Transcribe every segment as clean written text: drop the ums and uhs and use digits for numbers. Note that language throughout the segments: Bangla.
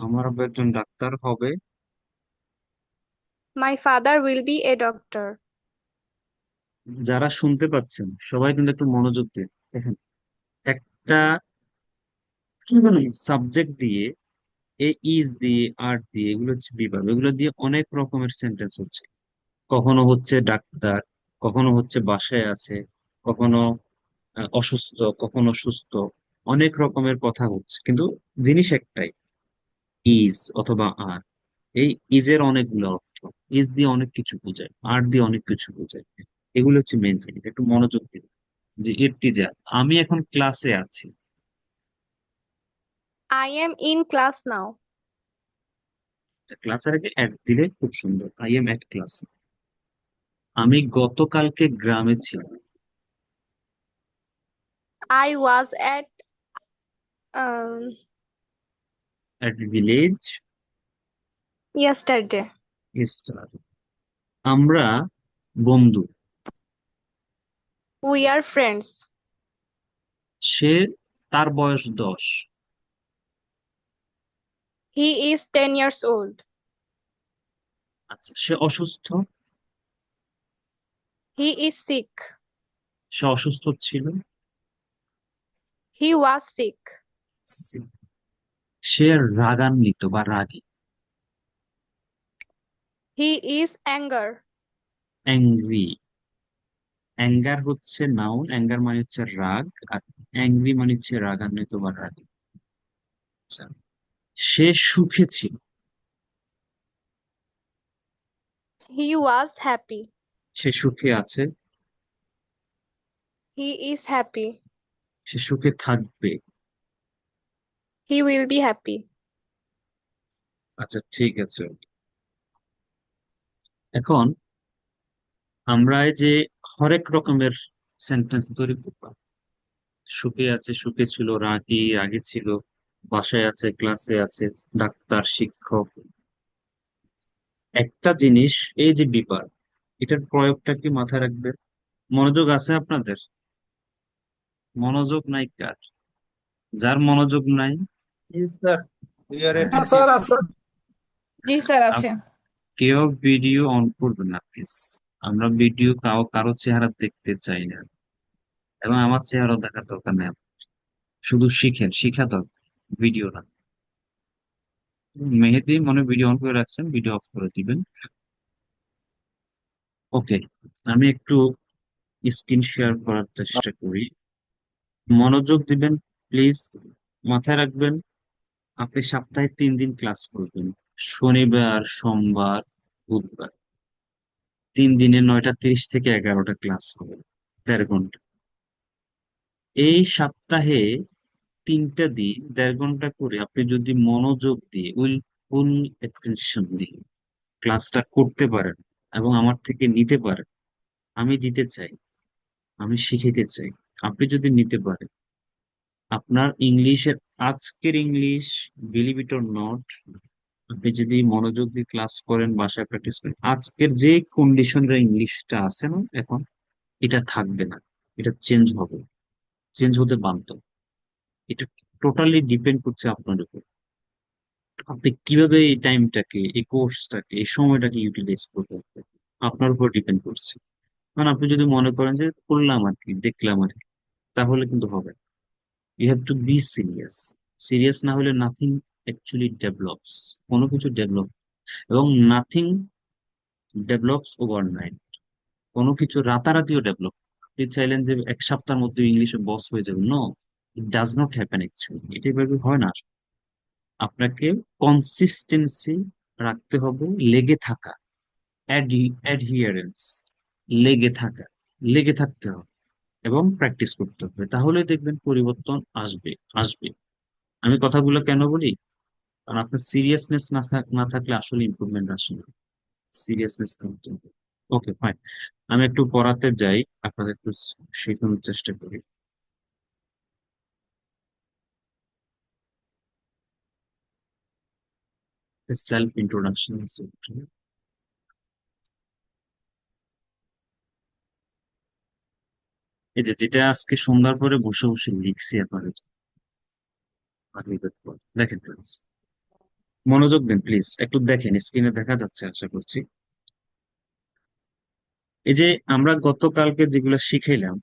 আমার আব্বা একজন ডাক্তার হবে। My father will be a doctor. যারা শুনতে পাচ্ছেন সবাই কিন্তু একটু মনোযোগ দিন। দেখেন, একটা সাবজেক্ট দিয়ে ইজ দিয়ে আর দিয়ে এগুলো হচ্ছে বিভাগ, এগুলো দিয়ে অনেক রকমের সেন্টেন্স হচ্ছে। কখনো হচ্ছে ডাক্তার, কখনো হচ্ছে বাসায় আছে, কখনো অসুস্থ, কখনো সুস্থ। অনেক রকমের কথা হচ্ছে, কিন্তু জিনিস একটাই, ইজ অথবা আর। এই ইজের অনেকগুলো অর্থ। ইজ দিয়ে অনেক কিছু বোঝায়, আর দিয়ে অনেক কিছু বোঝায়। এগুলো হচ্ছে মেন জিনিস, একটু মনোযোগ দিন। যে ইর্তিজা, আমি এখন ক্লাসে আছি। I am in class now. ক্লাসের আগে অ্যাট দিলে খুব সুন্দর, আই এম অ্যাট ক্লাস। আমি গতকালকে গ্রামে ছিলাম। I was at um, at village yesterday. Star. আমরা বন্ধু। We are friends. সে, তার বয়স 10। He is 10 years old. আচ্ছা, সে অসুস্থ। He is sick. সে অসুস্থ ছিল। He was sick. সে রাগান্বিত বা রাগী। He is anger. Angry. Anger হচ্ছে নাউন, অ্যাঙ্গার মানে হচ্ছে রাগ, আর অ্যাংরি মানে হচ্ছে রাগান্বিত বা রাগী। আচ্ছা, সে সুখে ছিল। He was happy. সে সুখে আছে। He is happy. সে সুখে থাকবে। He will be happy. আচ্ছা, ঠিক আছে। এখন আমরা এই যে হরেক রকমের সেন্টেন্স তৈরি করলাম। সুখে আছে, সুখে ছিল, রাগী, রাগী ছিল, বাসায় আছে, ক্লাসে আছে, ডাক্তার, শিক্ষক। একটা জিনিস, এই যে বিপাক, এটার প্রয়োগটা কি মাথায় রাখবে? মনোযোগ আছে আপনাদের? মনোযোগ নাই কার? যার মনোযোগ নাই, Yes, sir. We are হ্যাঁ স্যার attentive. আছে। জি স্যার আছে। কেউ ভিডিও অন করবে না প্লিজ। আমরা ভিডিও কারো চেহারা দেখতে চাই না, এবং আমার চেহারা দেখার দরকার নেই। শুধু শিখেন, শিখা দরকার, ভিডিও না। মেহেদি মনে ভিডিও অন করে রাখছেন, ভিডিও অফ করে দিবেন। ওকে, আমি একটু স্ক্রিন শেয়ার করার চেষ্টা করি। মনোযোগ দিবেন প্লিজ। মাথায় রাখবেন, আপনি সপ্তাহে 3 দিন ক্লাস করবেন। শনিবার, সোমবার, বুধবার। 3 দিনে 9টা 30 থেকে 11টা ক্লাস হবে, 1.5 ঘন্টা। এই সপ্তাহে 3টা দিন 1.5 ঘন্টা করে আপনি যদি মনোযোগ দিয়ে ফুল অ্যাটেনশন দিয়ে ক্লাসটা করতে পারেন এবং আমার থেকে নিতে পারেন, আমি দিতে চাই, আমি শিখিতে চাই, আপনি যদি নিতে পারেন, আপনার ইংলিশের, আজকের English, believe it or not, আপনি যদি মনোযোগ দিয়ে ক্লাস করেন, বাসায় প্র্যাকটিস করেন, আজকের যে কন্ডিশনের ইংলিশটা আছে না এখন, এটা থাকবে না। এটা চেঞ্জ হবে, চেঞ্জ হতে বাধ্য। এটা টোটালি ডিপেন্ড করছে আপনার উপর। আপনি কিভাবে এই টাইমটাকে, এই কোর্সটাকে, এই সময়টাকে ইউটিলাইজ করবেন, আপনার উপর ডিপেন্ড করছে। কারণ আপনি যদি মনে করেন যে করলাম আর কি, দেখলাম আর কি, তাহলে কিন্তু হবে। You have to be serious. Serious না হলে নাথিং অ্যাকচুয়ালি ডেভেলপস। কোনো কিছু ডেভেলপ, এবং নাথিং ডেভেলপস ওভারনাইট। কোনো কিছু রাতারাতিও ডেভেলপ। আপনি চাইলেন যে 1 সপ্তাহের মধ্যে ইংলিশে বস হয়ে যাবেন, no, it does not happen actually. এটা এভাবে হয় না। আপনাকে কনসিস্টেন্সি রাখতে হবে, লেগে থাকা, অ্যাডহিয়ারেন্স, লেগে থাকা, লেগে থাকতে হবে এবং প্র্যাকটিস করতে হবে, তাহলে দেখবেন পরিবর্তন আসবে, আসবে। আমি কথাগুলো কেন বলি? কারণ আপনার সিরিয়াসনেস না থাকলে আসলে ইমপ্রুভমেন্ট আসে না। সিরিয়াসনেস থাকতে হবে। ওকে, ফাইন। আমি একটু পড়াতে যাই, আপনাদের একটু শেখানোর চেষ্টা করি। Self introduction. এই যে যেটা আজকে সন্ধ্যার পরে বসে বসে লিখছি আপনাদের জন্য, দেখেন please। মনোযোগ দিন প্লিজ, একটু দেখেন, স্ক্রিনে দেখা যাচ্ছে আশা করছি। এই যে আমরা গতকালকে যেগুলো শিখাইলাম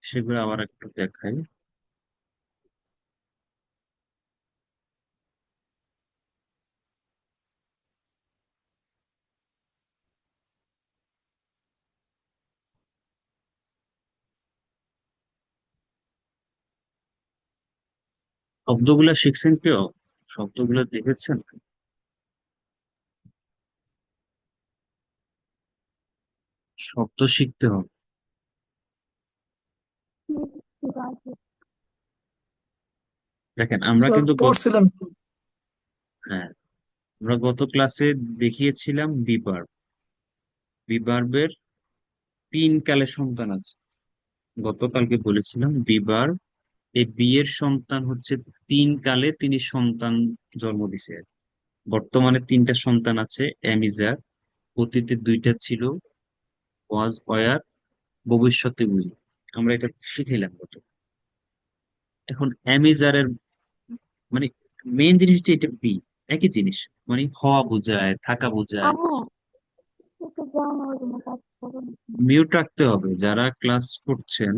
সেগুলো আবার একটু দেখাই। শব্দগুলো শিখছেন কেউ? শব্দগুলো দেখেছেন? শব্দ শিখতে হবে। দেখেন আমরা স্যার কিন্তু পড়ছিলাম। হ্যাঁ, আমরা গত ক্লাসে দেখিয়েছিলাম বিভার্ব। বিভার্বের তিন কালে সন্তান আছে। গতকালকে বলেছিলাম বিভার্ব, এই বিয়ের সন্তান হচ্ছে তিন কালে তিনি সন্তান জন্ম দিছে। বর্তমানে তিনটা সন্তান আছে, অ্যামিজার, অতীতে দুইটা ছিল, ওয়াজ ওয়ার, ভবিষ্যতে উইল। আমরা এটা শিখাইলাম গত। এখন অ্যামিজারের মানে মেইন জিনিস হচ্ছে এটা বি, একই জিনিস, মানে হওয়া বোঝায়, থাকা বোঝায়। মিউট রাখতে হবে যারা ক্লাস করছেন।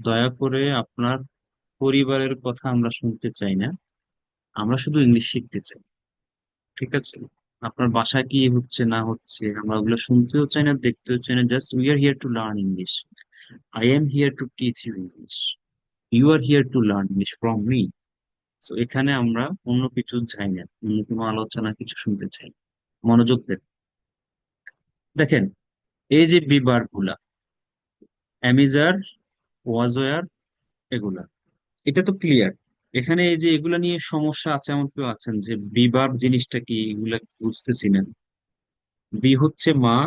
দয়া করে আপনার পরিবারের কথা আমরা শুনতে চাই না, আমরা শুধু ইংলিশ শিখতে চাই। ঠিক আছে? আপনার বাসায় কি হচ্ছে না হচ্ছে আমরা ওগুলো শুনতেও চাই না, দেখতেও চাই না। Just we are here to learn English. I am here to teach you English. You are here to learn English from me. তো এখানে আমরা অন্য কিছু চাই না, অন্য কোনো আলোচনা কিছু শুনতে চাই না। মনোযোগ দেন। দেখেন এই যে বিবার গুলা, অ্যামিজার, ওয়াজওয়ার, এগুলা, এটা তো ক্লিয়ার। এখানে এই যে এগুলা নিয়ে সমস্যা আছে এমন কেউ আছেন যে বিবার জিনিসটা কি এগুলা বুঝতেছি না? বি হচ্ছে মা,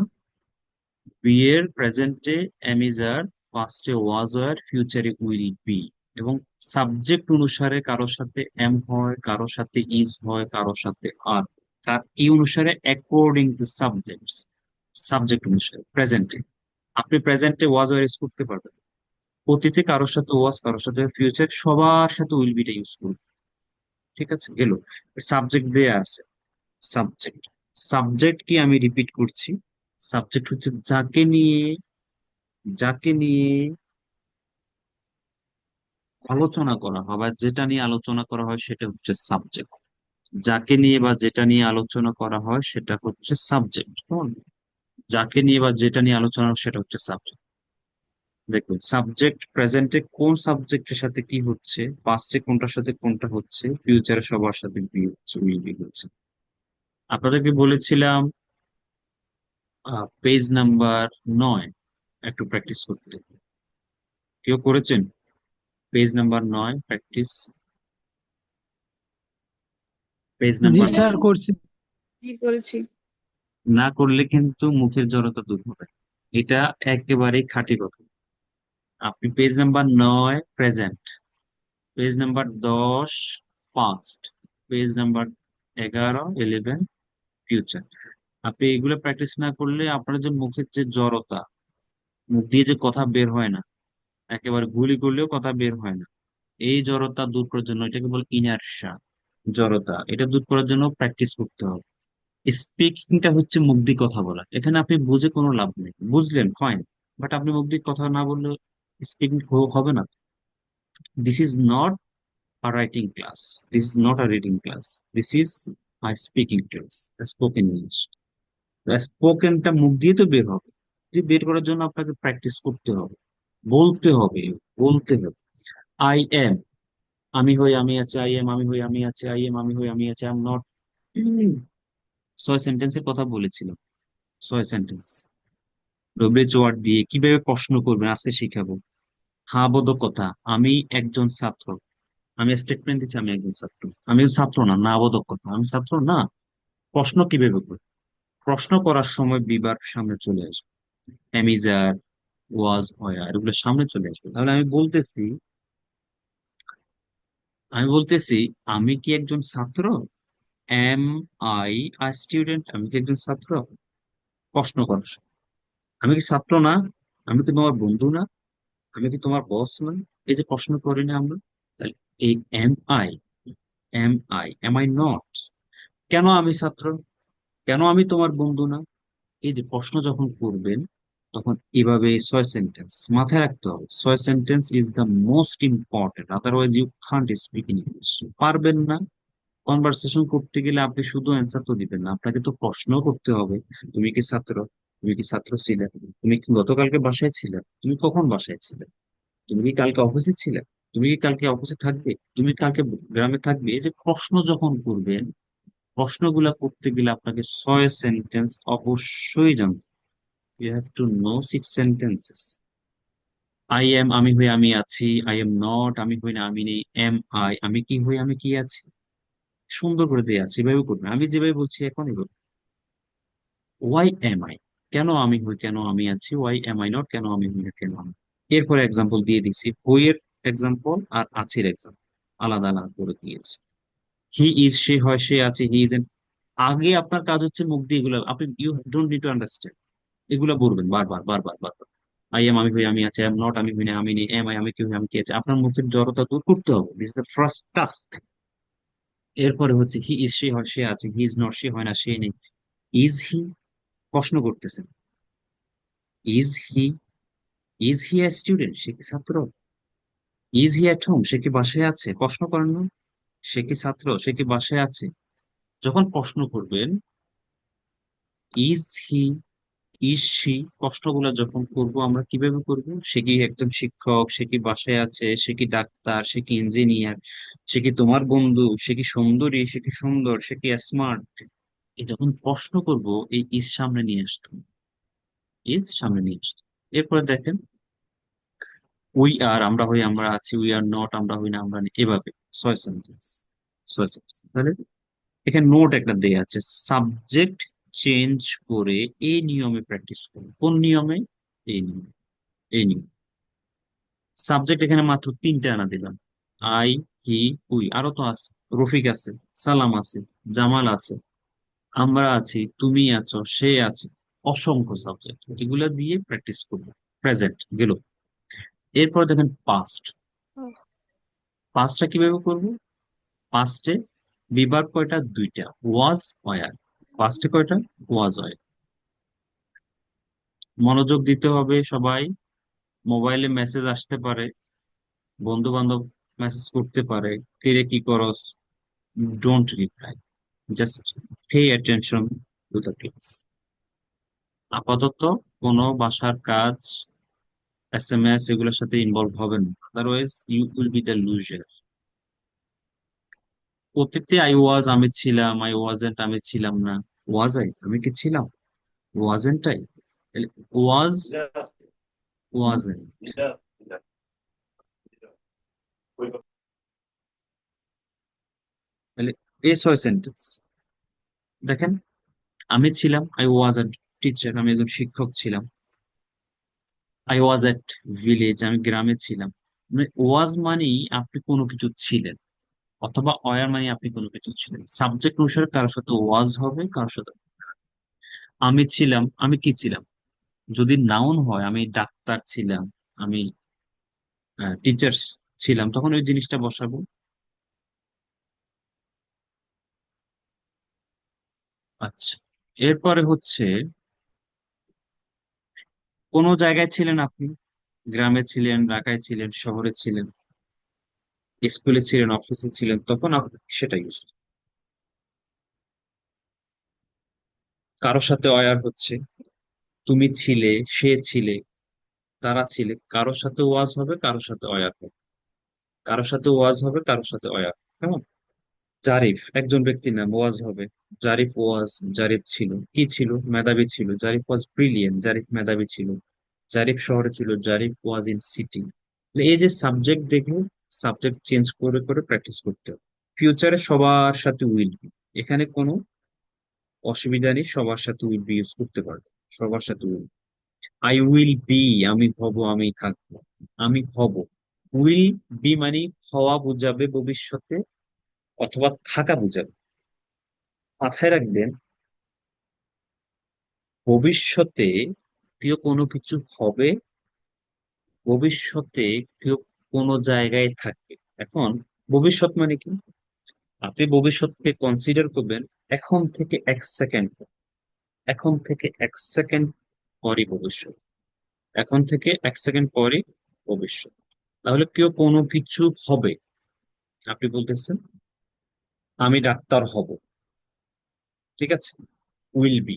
বিয়ের প্রেজেন্টে অ্যামিজার, পাস্টে ওয়াজ ওয়ার, ফিউচারে উইল বি। এবং সাবজেক্ট অনুসারে কারোর সাথে এম হয়, কারোর সাথে ইজ হয়, কারোর সাথে আর। তার এই অনুসারে অ্যাকর্ডিং টু সাবজেক্ট, সাবজেক্ট অনুসারে প্রেজেন্টে আপনি প্রেজেন্টে ওয়াজ ওয়ার ইউজ করতে পারবেন। অতীতে কারোর সাথে ওয়াজ, কারোর সাথে ফিউচার, সবার সাথে উইল বিটা ইউজ করবেন। ঠিক আছে, গেল। সাবজেক্ট দেয়া আছে। সাবজেক্ট, সাবজেক্ট কি আমি রিপিট করছি, সাবজেক্ট হচ্ছে যাকে নিয়ে, যাকে নিয়ে আলোচনা করা হয় বা যেটা নিয়ে আলোচনা করা হয় সেটা হচ্ছে সাবজেক্ট। যাকে নিয়ে বা যেটা নিয়ে আলোচনা করা হয় সেটা হচ্ছে সাবজেক্ট। যাকে নিয়ে বা যেটা নিয়ে আলোচনা হয় সেটা হচ্ছে সাবজেক্ট। দেখুন সাবজেক্ট প্রেজেন্টে কোন সাবজেক্টের সাথে কি হচ্ছে, পাস্টে কোনটার সাথে কোনটা হচ্ছে, ফিউচারে সবার সাথে বি হচ্ছে, উইল বি হচ্ছে। আপনাদেরকে বলেছিলাম পেজ নাম্বার 9 একটু প্র্যাকটিস করতে। কেউ করেছেন? Page number 9 practice, page G number sir করছি। কি করেছি? না করলে কিন্তু মুখের জড়তা দূর হবে। এটা একেবারেই খাঁটি কথা। আপনি page number 9 present, page number 10 past, page number 11 future. আপনি এগুলো প্র্যাকটিস না করলে আপনার যে মুখের যে জড়তা, মুখ দিয়ে যে কথা বের হয় না, একেবারে গুলি করলেও কথা বের হয় না, এই জড়তা দূর করার জন্য, এটাকে বলে ইনারশা, জড়তা, এটা দূর করার জন্য প্র্যাকটিস করতে হবে। স্পিকিংটা হচ্ছে মুখ দিয়ে কথা বলা। এখানে আপনি বুঝে কোনো লাভ নেই, বুঝলেন ফাইন, বাট আপনি মুখ দিয়ে কথা না বললে স্পিকিং হবে না। This is not a writing class, this is not a reading class, this is a speaking class, spoken English. স্পোকেনটা মুখ দিয়ে তো বের হবে, যে বের করার জন্য আপনাকে প্র্যাকটিস করতে হবে, বলতে হবে, বলতে হবে। আই এম, আমি হই আমি আছি, আই এম আমি হই আমি আছি, আই এম আমি হই আমি আছি, আই এম নট। 6 সেন্টেন্সের কথা বলেছিলাম, 6 সেন্টেন্স। ডব্লিউএইচ ওয়ার্ড দিয়ে কিভাবে প্রশ্ন করবেন আজকে শিখাবো। হ্যাঁ বোধক কথা, আমি একজন ছাত্র, আমি স্টেটমেন্ট দিচ্ছি আমি একজন ছাত্র। আমি ছাত্র না, না বোধক কথা, আমি ছাত্র না। প্রশ্ন কিভাবে করবো? প্রশ্ন করার সময় বিবার সামনে চলে আসবে, অ্যামিজার, ওয়াজ, ওয়ার, এগুলো সামনে চলে আসবে। তাহলে আমি বলতেছি আমি কি একজন ছাত্র? Am I a student? আমি কি একজন ছাত্র? প্রশ্ন করার সময়। আমি কি ছাত্র না? আমি কি তোমার বন্ধু না? আমি কি তোমার বস না? এই যে প্রশ্ন করি না আমরা, তাহলে এই am I, am I not, কেন আমি ছাত্র? কেন আমি তোমার বন্ধু না? এই যে প্রশ্ন যখন করবেন, তখন এভাবে 6 সেন্টেন্স মাথায় রাখতে হবে। 6 sentence is the most important, otherwise you can't speak in English. পারবেন না। কনভারসেশন করতে গেলে আপনি শুধু অ্যান্সার তো দিবেন না, আপনাকে তো প্রশ্ন করতে হবে। তুমি কি ছাত্র? তুমি কি ছাত্র ছিলে? তুমি কি গতকালকে বাসায় ছিলে? তুমি কখন বাসায় ছিলে? তুমি কি কালকে অফিসে ছিলে? তুমি কি কালকে অফিসে থাকবে? তুমি কালকে গ্রামে থাকবে? এই যে প্রশ্ন যখন করবেন, প্রশ্নগুলা করতে গেলে আপনাকে 6 সেন্টেন্স অবশ্যই জানতে। You have to know 6 sentences. I am, আমি হই আমি আছি। আই এম নট, আমি হই না আমি নেই। এম আই, আমি কি হই আমি কি আছি। সুন্দর করে দিয়ে আছে, এভাবে করবেন। আমি যেভাবে বলছি এখন এভাবে। ওয়াই এম আই, কেন আমি হই কেন আমি আছি। ওয়াই এম আই নট, কেন আমি হই না কেন আমি। এরপরে এক্সাম্পল দিয়ে দিছি, হই এর এক্সাম্পল আর আছির এক্সাম্পল আলাদা আলাদা করে দিয়েছি। হি ইজ, সে হয় সে আছে, হি ইজ। আগে আপনার কাজ হচ্ছে মুখ দিয়ে এগুলো আপনি, you don't need to understand, এগুলো বলবেন বারবার বারবার বারবার। আই এম, আমি হই আমি আছি। আই এম নট, আমি হই না আমি নেই। এম আই, আমি কি হই আমি কি আছি। আপনার মুখের জড়তা দূর করতে হবে। This is the first task. এরপরে হচ্ছে হি ইজ, সে হয় সে আছে। হি ইজ নট, সে হয় না সে নেই। ইজ হি, প্রশ্ন করতেছেন। Is he, is he a student, সে কি ছাত্র? ইজ হি এট হোম, সে কি বাসায় আছে? প্রশ্ন করেন না? সে কি ছাত্র, সে কি বাসায় আছে? যখন প্রশ্ন করবেন, ইজ হি, ইজ সি, প্রশ্নগুলো যখন করবো আমরা কিভাবে করব? সে কি একজন শিক্ষক, সে কি বাসায় আছে, সে কি ডাক্তার, সে কি ইঞ্জিনিয়ার, সে কি তোমার বন্ধু, সে কি সুন্দরী, সে কি সুন্দর, সে কি স্মার্ট। এই যখন প্রশ্ন করব, এই ইজ সামনে নিয়ে আসতো, ইজ সামনে নিয়ে আসতো। এরপরে দেখেন, উই আর, আমরা হই আমরা আছি। উই আর নট, আমরা হই না আমরা নেই। এভাবে 6 সেন্টেন্স, 6 সেন্টেন্স। তাহলে এখানে নোট একটা দেয়া আছে, সাবজেক্ট চেঞ্জ করে এই নিয়মে প্র্যাকটিস করুন। কোন নিয়মে? এই নিয়মে, এই নিয়ম। সাবজেক্ট এখানে মাত্র 3টে আনা দিলাম। I, he, we. আরো তো আছে, রফিক আছে, সালাম আছে, জামাল আছে, আমরা আছি, তুমি আছো, সে আছে। অসংখ্য সাবজেক্ট, এগুলা দিয়ে প্র্যাকটিস করবো। প্রেজেন্ট গেল। এরপর দেখেন পাস্ট। পাস্টটা কিভাবে করবো? পাস্টে বিভাগ কয়টা? 2টা, ওয়াজ, ওয়ার। পাস্টে কয়টা? ওয়াজ, ওয়ার। মনোযোগ দিতে হবে সবাই। মোবাইলে মেসেজ আসতে পারে, বন্ধু বান্ধব মেসেজ করতে পারে, ফিরে কি করস, don't reply, just pay attention to the class. আপাতত কোনো বাসার কাজ, SMS এগুলোর সাথে ইনভলভ হবেন না, otherwise you will be the loser. অতীতে আই ওয়াজ, আমি ছিলাম। আই ওয়াজেন্ট, আমি ছিলাম না। ওয়াজ আই, আমি কি ছিলাম? Wasn't I, was, wasn't. তাহলে এই 6 সেন্টেন্স দেখেন। আমি ছিলাম, আই ওয়াজ আ টিচার, আমি একজন শিক্ষক ছিলাম। আই ওয়াজ এট ভিলেজ, আমি গ্রামে ছিলাম। মানে ওয়াজ মানেই আপনি কোনো কিছু ছিলেন, অথবা অয়ার মানে আপনি কোনো কিছু ছিলেন। সাবজেক্ট অনুসারে কারোর সাথে ওয়াজ হবে, কারোর সাথে। আমি ছিলাম, আমি কি ছিলাম? যদি নাউন হয়, আমি ডাক্তার ছিলাম, আমি টিচার ছিলাম, তখন ওই জিনিসটা বসাবো। আচ্ছা, এরপরে হচ্ছে কোন জায়গায় ছিলেন আপনি? গ্রামে ছিলেন, ঢাকায় ছিলেন, শহরে ছিলেন, স্কুলে ছিলেন, অফিসে ছিলেন, তখন আপনি সেটা ইউজ। কারোর সাথে অয়ার হচ্ছে, তুমি ছিলে, সে ছিলে, তারা ছিলে। কারোর সাথে ওয়াজ হবে, কারোর সাথে অয়ার হবে। কারোর সাথে ওয়াজ হবে, কারোর সাথে অয়ার। কেমন? জারিফ, একজন ব্যক্তির নাম, ওয়াজ হবে। জারিফ ওয়াজ, জারিফ ছিল, কি ছিল? মেধাবী ছিল। জারিফ ওয়াজ ব্রিলিয়েন্ট, জারিফ মেধাবী ছিল। জারিফ শহরে ছিল, জারিফ ওয়াজ ইন সিটি। এই যে সাবজেক্ট দেখুন, সাবজেক্ট চেঞ্জ করে করে প্র্যাকটিস করতে হবে। ফিউচারে সবার সাথে উইল বি, এখানে কোনো অসুবিধা নেই, সবার সাথে উইল বি ইউজ করতে পারবে। সবার সাথে উইল। আই উইল বি, আমি হব, আমি থাকবো। আমি হব। উইল বি মানে হওয়া বোঝাবে ভবিষ্যতে, অথবা থাকা বোঝাবে। মাথায় রাখবেন, ভবিষ্যতে কেউ কোনো কিছু হবে, ভবিষ্যতে কেউ কোনো জায়গায় থাকবে। এখন ভবিষ্যৎ মানে কি? আপনি ভবিষ্যৎকে কনসিডার করবেন এখন থেকে 1 সেকেন্ড, এখন থেকে 1 সেকেন্ড পরই ভবিষ্যৎ, এখন থেকে 1 সেকেন্ড পরই ভবিষ্যৎ। তাহলে কেউ কোনো কিছু হবে, আপনি বলতেছেন আমি ডাক্তার হব, ঠিক আছে, উইল বি।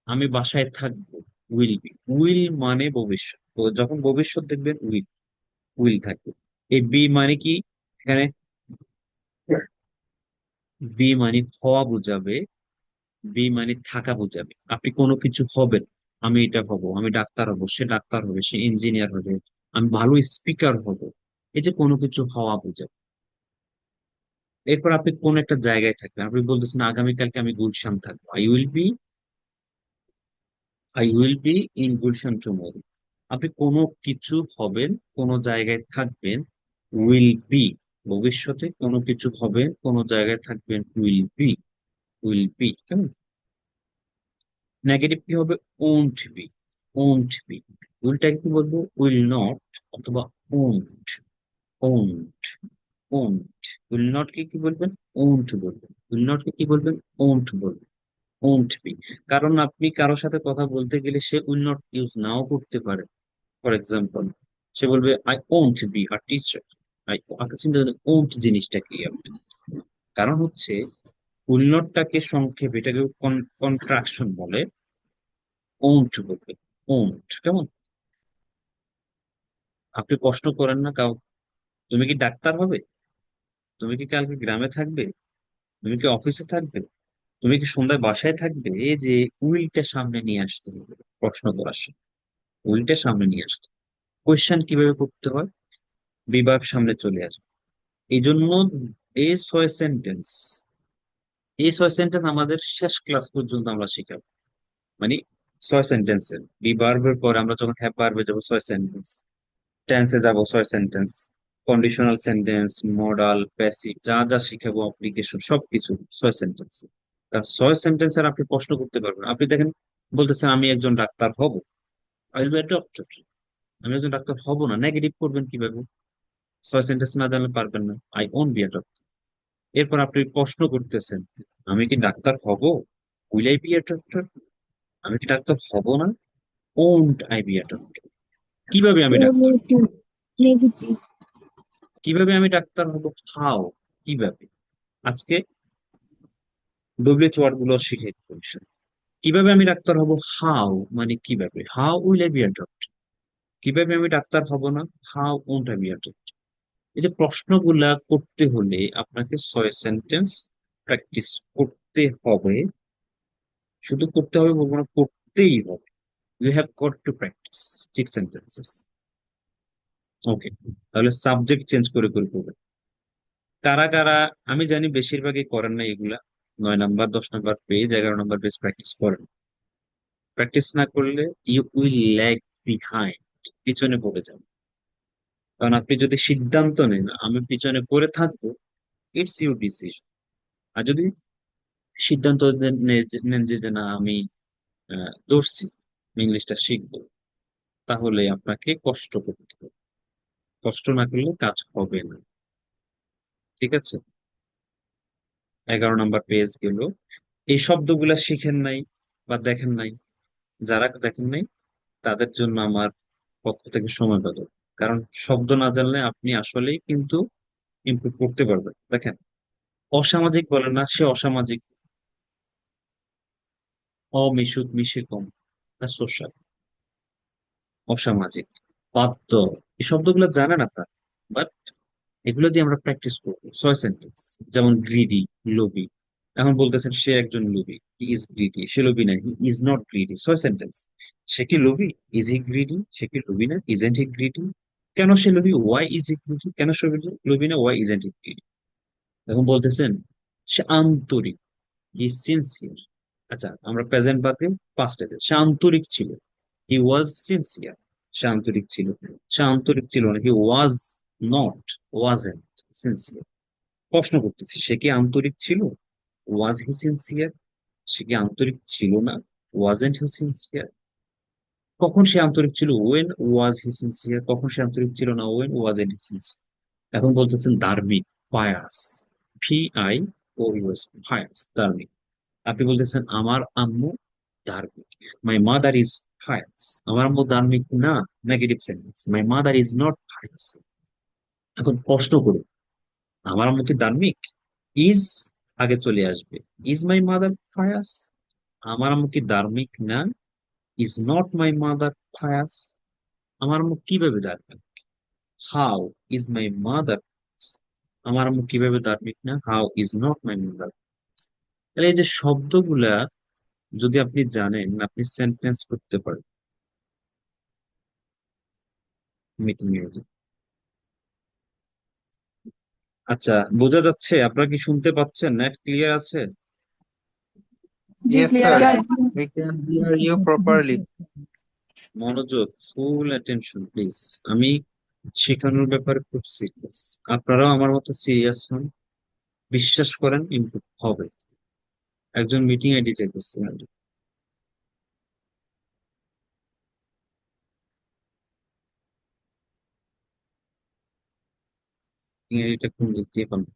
আমি বাসায় থাকবো, উইল বি। উইল মানে ভবিষ্যৎ, তো যখন ভবিষ্যৎ দেখবেন উইল, উইল থাকবে। এই বি মানে কি, এখানে বি মানে হওয়া বোঝাবে, বি মানে থাকা বোঝাবে। আপনি কোনো কিছু হবেন, আমি এটা হব, আমি ডাক্তার হব, সে ডাক্তার হবে, সে ইঞ্জিনিয়ার হবে, আমি ভালো স্পিকার হব। এই যে কোনো কিছু হওয়া বোঝাবে। এরপর আপনি কোন একটা জায়গায় থাকবেন, আপনি বলতেছেন আগামীকালকে আমি গুলশান থাকবো, I will be in Gulshan tomorrow. আপনি কোনো কিছু হবেন, কোনো জায়গায় থাকবেন, উইল বি। ভবিষ্যতে কোনো কিছু হবে, কোনো জায়গায় থাকবেন, উইল বি, উইল বি। কেমন? নেগেটিভ কি হবে? Won't be, won't be. উইলটাকে কি বলবো? উইল নট অথবা won't, won't, won't. Will not কে কি বলবেন? ওন্ট বলবেন। উইল নট কে কি বলবেন? ওন্ট বলবেন। Won't be. কারণ আপনি কারোর সাথে কথা বলতে গেলে সে উইল নট ইউজ নাও করতে পারে। ফর এক্সাম্পল, সে বলবে I won't be a teacher. I, আপনি চিন্তা করেন ওন্ট জিনিসটা কি আপনি, কারণ হচ্ছে উইল নটটাকে সংক্ষেপে এটাকে কন্ট্রাকশন বলে, ওন্ট বলবে, ওন্ট। কেমন? আপনি প্রশ্ন করেন না কাউ, তুমি কি ডাক্তার হবে, তুমি কি কালকে গ্রামে থাকবে, তুমি কি অফিসে থাকবে, তুমি কি সন্ধ্যায় বাসায় থাকবে। এই যে উইলটা সামনে নিয়ে আসতে হবে প্রশ্ন করার সময়, উইলটা সামনে নিয়ে আসতে। কোয়েশ্চেন কিভাবে করতে হয়? বিভাগ সামনে চলে আসবে। এই জন্য এই 6 সেন্টেন্স, এই 6 সেন্টেন্স আমাদের শেষ ক্লাস পর্যন্ত আমরা শিখাবো। মানে 6 সেন্টেন্সের বি ভার্বের পর আমরা যখন হ্যাভ ভার্বে যাবো 6 সেন্টেন্স, টেন্সে যাব 6 sentence, conditional sentence, modal, passive, যা যা শিখাবো, অ্যাপ্লিকেশন, সবকিছু 6 সেন্টেন্স। কারণ 6 সেন্টেন্সের আপনি প্রশ্ন করতে পারবেন। আপনি দেখেন, বলতেছেন আমি একজন ডাক্তার হব, I will be a doctor. আমি একজন ডাক্তার হব না, নেগেটিভ করবেন কিভাবে? 6 সেন্টেন্স না জানলে পারবেন না, I won't be a doctor. এরপর আপনি প্রশ্ন করতেছেন আমি কি ডাক্তার হব, will I be a doctor. আমি কি ডাক্তার হব না, won't I be a doctor. কিভাবে আমি ডাক্তার হব? Negative, negative. কিভাবে আমি ডাক্তার হব? হাউ, কিভাবে। আজকে ডব্লিউএইচ ওয়ার্ড গুলো শিখে দিচ্ছি। কিভাবে আমি ডাক্তার হব? হাউ মানে কিভাবে, how will I be a doctor. কিভাবে আমি ডাক্তার হব না? How won't I be a doctor. এই যে প্রশ্নগুলা করতে হলে আপনাকে 6 সেন্টেন্স প্র্যাকটিস করতে হবে। শুধু করতে হবে বলবো না, করতেই হবে। You have got to practise 6 sentences. Okay, তাহলে সাবজেক্ট চেঞ্জ করে করে করবেন। কারা কারা, আমি জানি বেশিরভাগই করেন না এগুলা, 9 number 10 number page 11 number page practice করেন। প্র্যাকটিস না করলে ইউ উইল ল্যাগ বিহাইন্ড, পিছনে পড়ে যাবে। কারণ আপনি যদি সিদ্ধান্ত নেন আমি পিছনে পড়ে থাকবো, ইটস ইউর ডিসিশন। আর যদি সিদ্ধান্ত নেন যে যে না আমি দৌড়ছি, আমি ইংলিশটা শিখবো, তাহলে আপনাকে কষ্ট করতে হবে। কষ্ট না করলে কাজ হবে না, ঠিক আছে? 11 নাম্বার পেজ গেল। এই শব্দগুলা শিখেন নাই বা দেখেন নাই, যারা দেখেন নাই তাদের জন্য আমার পক্ষ থেকে সময় পেল। কারণ শব্দ না জানলে আপনি আসলেই কিন্তু ইমপ্রুভ করতে পারবেন। দেখেন, অসামাজিক বলে না, সে অসামাজিক, অমিশুক, মিশে কম, সোশ্যাল, অসামাজিক, বাধ্য, এই শব্দগুলো জানেন আপনার, বাট এগুলো দিয়ে আমরা প্র্যাকটিস করবো 6 সেন্টেন্স। যেমন গ্রিডি, লোভী। এখন বলতেছেন সে একজন লোভী, হি ইজ গ্রিডি, সে লোভী না, he is not greedy. 6 sentence. সে কি লোভী? Is he greedy? সে কি লোভী না, ইজেন্ট হি গ্রিডি? কেন সে লোভী? Why is he greedy? কেন সে লোভী না, ওয়াই ইজেন্ট হি গ্রিডি? এখন বলতেছেন সে আন্তরিক, হি সিনসিয়ার। আচ্ছা, আমরা প্রেজেন্ট বাদে পাস্ট টেন্সে, সে আন্তরিক ছিল, হি ওয়াজ সিনসিয়ার। সে আন্তরিক ছিল, সে আন্তরিক ছিল না, হি ওয়াজ নট, ওয়াজেন্ট সিনসিয়ার। প্রশ্ন করতেছি সে কি আন্তরিক ছিল, ওয়াজ হি সিনসিয়ার। সে কি আন্তরিক ছিল না, ওয়াজেন্ট হি সিনসিয়ার। কখন সে আন্তরিক ছিল, ওয়েন ওয়াজ হি সিনসিয়ার। কখন সে আন্তরিক ছিল না, ওয়েন ওয়াজেন্ট হি সিনসিয়ার। এখন বলতেছেন ধার্মিক, পায়াস, PIOUS, পায়াস, ধার্মিক। আপনি বলতেছেন আমার আম্মু ধার্মিক, মাই মাদার ইজ ফায়াস। আমার আম্মু ধার্মিক না, negative sentence, my mother is not pious. এখন প্রশ্ন করুন, আমার আম্মু কি ধার্মিক? ইজ আগে চলে আসবে, ইজ মাই মাদার ফায়াস? আমার আম্মু কি ধার্মিক না? Is not my mother pious? আমার আম্মু কিভাবে ধার্মিক? How is my mother? আমার আম্মু কিভাবে ধার্মিক না? How is not my mother? তাহলে এই যে শব্দগুলা যদি আপনি জানেন, আপনি সেন্টেন্স করতে পারেন মিটিং এ। আচ্ছা, বোঝা যাচ্ছে? আপনারা কি শুনতে পাচ্ছেন? নেট ক্লিয়ার আছে? জি Yes, clear sir. Sir. We can hear you properly. মনোযোগ, ফুল অ্যাটেনশন প্লিজ। আমি শেখানোর ব্যাপারে খুব সিরিয়াস, আপনারাও আমার মতো সিরিয়াস হন। বিশ্বাস করেন, ইমপ্রুভ হবে। একজন মিটিং আইডি চাইতেছে। মিটিং আইডিটা কোন দিক দিয়ে পাবেন?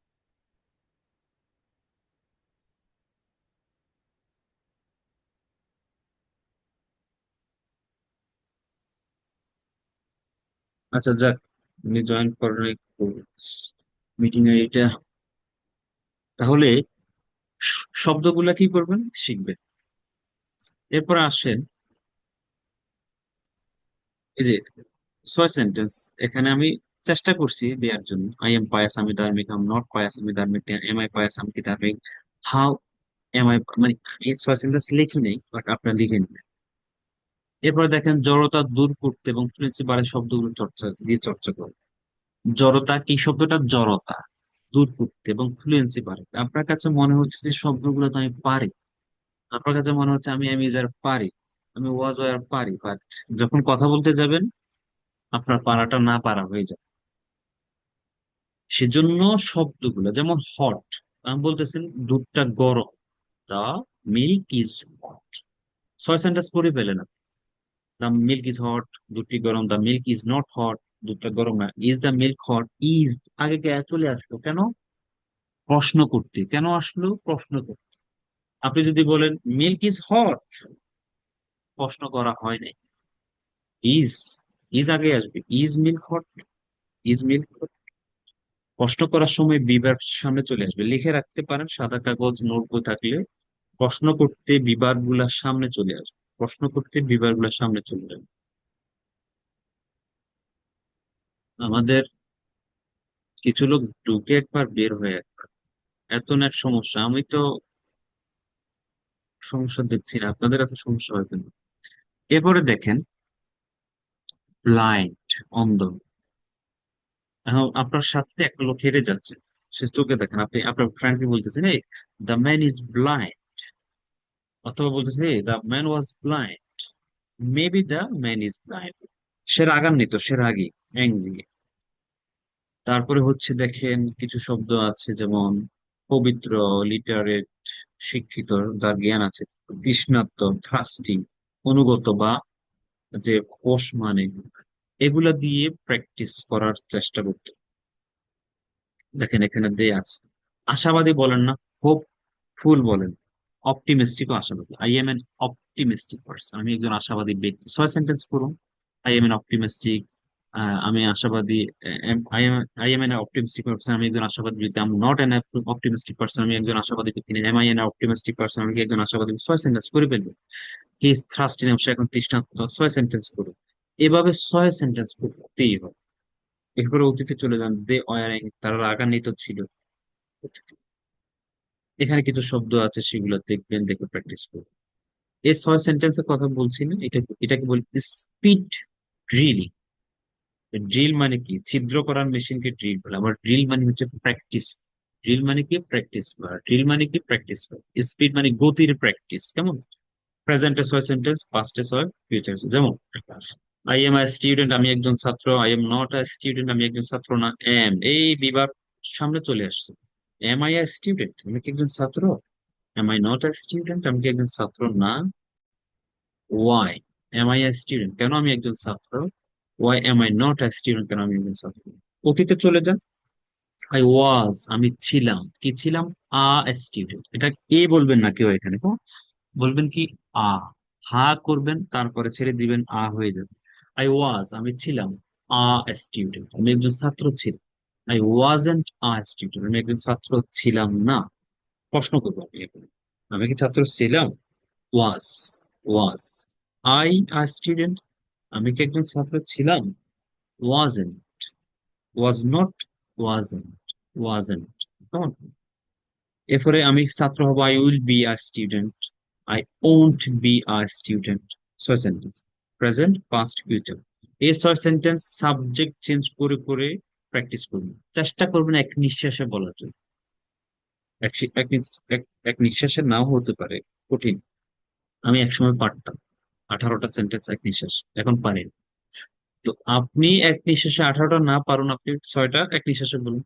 আচ্ছা যাক, উনি জয়েন করেন মিটিং আইডিটা। তাহলে শব্দগুলা কি করবেন, শিখবেন। এরপর আসেন এই যে ছয় সেন্টেন্স। এখানে আমি চেষ্টা করছি দেওয়ার জন্য, আই এম পায়াস আমি ধার্মিক, আম নট পায়াস আমি ধার্মিক, এম আই পায়াস আমি কি ধার্মিক, হাউ এম আই, মানে আমি ছয় সেন্টেন্স লিখি নেই, বাট আপনারা লিখে নেবেন। এরপর দেখেন জড়তা দূর করতে এবং ফ্লুয়েন্সি বাড়ায় শব্দগুলো চর্চা করুন। জড়তা কি? শব্দটা জড়তা দূর করতে এবং ফ্লুয়েন্সি বাড়ে। আপনার কাছে মনে হচ্ছে যে শব্দগুলো তো আমি পারি, আপনার কাছে মনে হচ্ছে আমি এমিজার পারি, আমি ওয়াজ ওয়ার পারি, বাট যখন কথা বলতে যাবেন আপনার পারাটা না পারা হয়ে যায়। সেজন্য শব্দগুলো যেমন হট, আমি বলতেছেন দুধটা গরম, দা মিল্ক ইজ হট। ছয় সেন্টেন্স করে ফেলেন। দা মিল্ক ইজ হট, দুধটি গরম। The milk is not hot, দুধটা গরম না। Is the milk hot? Is আগে চলে আসলো কেন? প্রশ্ন করতে। কেন আসলো? প্রশ্ন করতে। আপনি যদি বলেন মিল্ক ইজ হট, প্রশ্ন করা হয় নাই। ইজ, ইজ আগে আসবে। Is milk hot, is milk hot. প্রশ্ন করার সময় বিভার সামনে চলে আসবে। লিখে রাখতে পারেন সাদা কাগজ, নোটবই থাকলে। প্রশ্ন করতে বিভাগ গুলার সামনে চলে আসবে, প্রশ্ন করতে বিভাগ গুলার সামনে চলে আসবে। আমাদের কিছু লোক ঢুকে একবার বের হয়ে একবার, এত নেট সমস্যা। আমি তো সমস্যা দেখছি না, আপনাদের এত সমস্যা হয় কেন? এরপরে দেখেন ব্লাইন্ড, অন্ধ। এখন আপনার সাথে একটা লোক হেঁটে যাচ্ছে, সে চোখে দেখেন, আপনি আপনার ফ্রেন্ডকে বলতেছেন এই দ্য ম্যান ইজ ব্লাইন্ড, অথবা বলতেছে এই the man was blind, maybe the man is blind. সে রাগান্বিত, সে রাগী, অ্যাংরি। তারপরে হচ্ছে দেখেন কিছু শব্দ আছে যেমন পবিত্র, লিটারেট, শিক্ষিত, যার জ্ঞান আছে, তৃষ্ণার্ত, থ্রাস্টি, অনুগত বা যে কোষ মানে, এগুলা দিয়ে প্র্যাকটিস করার চেষ্টা করতে। দেখেন এখানে দেয়া আছে। আশাবাদী বলেন না, হোপ ফুল বলেন। অপটিমিস্টিক ও আশাবাদী, I am an optimistic person, আমি একজন আশাবাদী ব্যক্তি। ছয় সেন্টেন্স করুন। আই এম এন অপটিমিস্টিক, আমি আশাবাদী। I am an optimistic person, আমি একজন আশাবাদী ব্যক্তি। Am not an optimistic person, আমি একজন আশাবাদী ব্যক্তি। Am I an optimistic person, আমি কি একজন আশাবাদী? ছয় সেন্টেন্স করে ফেলবেন। হি ইজ থ্রাস্টিং, সে এখন তৃষ্ণার্ত। ছয় সেন্টেন্স করুন। এভাবে ছয় সেন্টেন্স করতেই হবে। এরপরে অতীতে চলে যান। দে ওয়ারিং, তারা রাগান্বিত ছিল। এখানে কিছু শব্দ আছে, সেগুলো দেখবেন, দেখে প্র্যাকটিস করবেন। এই ছয় সেন্টেন্সের কথা বলছি না, এটাকে বলি স্পিড ড্রিলিং। ড্রিল মানে কি? ছিদ্র করার মেশিনকে ড্রিল বলে। আবার ড্রিল মানে হচ্ছে প্র্যাকটিস। ড্রিল মানে কি? প্র্যাকটিস করা। ড্রিল মানে কি? প্র্যাকটিস করা। স্পিড মানে গতির প্র্যাকটিস। কেমন? প্রেজেন্টে ছয় সেন্টেন্স, পাস্টে ছয়, ফিউচার। যেমন আই এম আ স্টুডেন্ট, আমি একজন ছাত্র। I am not a student, আমি একজন ছাত্র না। এম, এই বিভাগ সামনে চলে আসছে। এম আই আ স্টুডেন্ট, আমি কি একজন ছাত্র? Am I not a student, আমি কি একজন ছাত্র না? Why am I a student, কেন আমি একজন ছাত্র? Why am I not a student, কেন আমি একজন ছাত্র? অতীতে চলে যান। আই ওয়াজ, আমি ছিলাম, কি ছিলাম? আ স্টুডেন্ট। এটা এ বলবেন না কেউ এখানে, তো বলবেন কি আ, হা করবেন তারপরে ছেড়ে দিবেন, আ হয়ে যাবে। আই ওয়াজ, আমি ছিলাম, আ স্টুডেন্ট, আমি একজন ছাত্র ছিলাম। আই ওয়াজেন্ট আ স্টুডেন্ট, আমি একজন ছাত্র ছিলাম না। প্রশ্ন করবো আমি এখন, আমি কি ছাত্র ছিলাম? ওয়াজ, ওয়াজ আই আ স্টুডেন্ট, আমি কি একজন ছাত্র ছিলাম? Wasn't, was not, wasn't, wasn't. কেমন? এরপরে আমি ছাত্র হব, I will be a student, I won't be a student. ছয় সেন্টেন্স, প্রেজেন্ট, পাস্ট, ফিউচার। এই ছয় সেন্টেন্স সাবজেক্ট চেঞ্জ করে করে প্র্যাকটিস করবেন, চেষ্টা করবেন এক নিঃশ্বাসে বলার জন্য। এক শি- এক নিঃস- এক- এক নিঃশ্বাসে নাও হতে পারে, কঠিন। আমি একসময় পারতাম 18টা সেন্টেন্স এক নিঃশ্বাস, এখন পারি না। তো আপনি এক নিঃশ্বাসে 18টা না পারুন, আপনি 6টা এক নিঃশ্বাসে বলুন,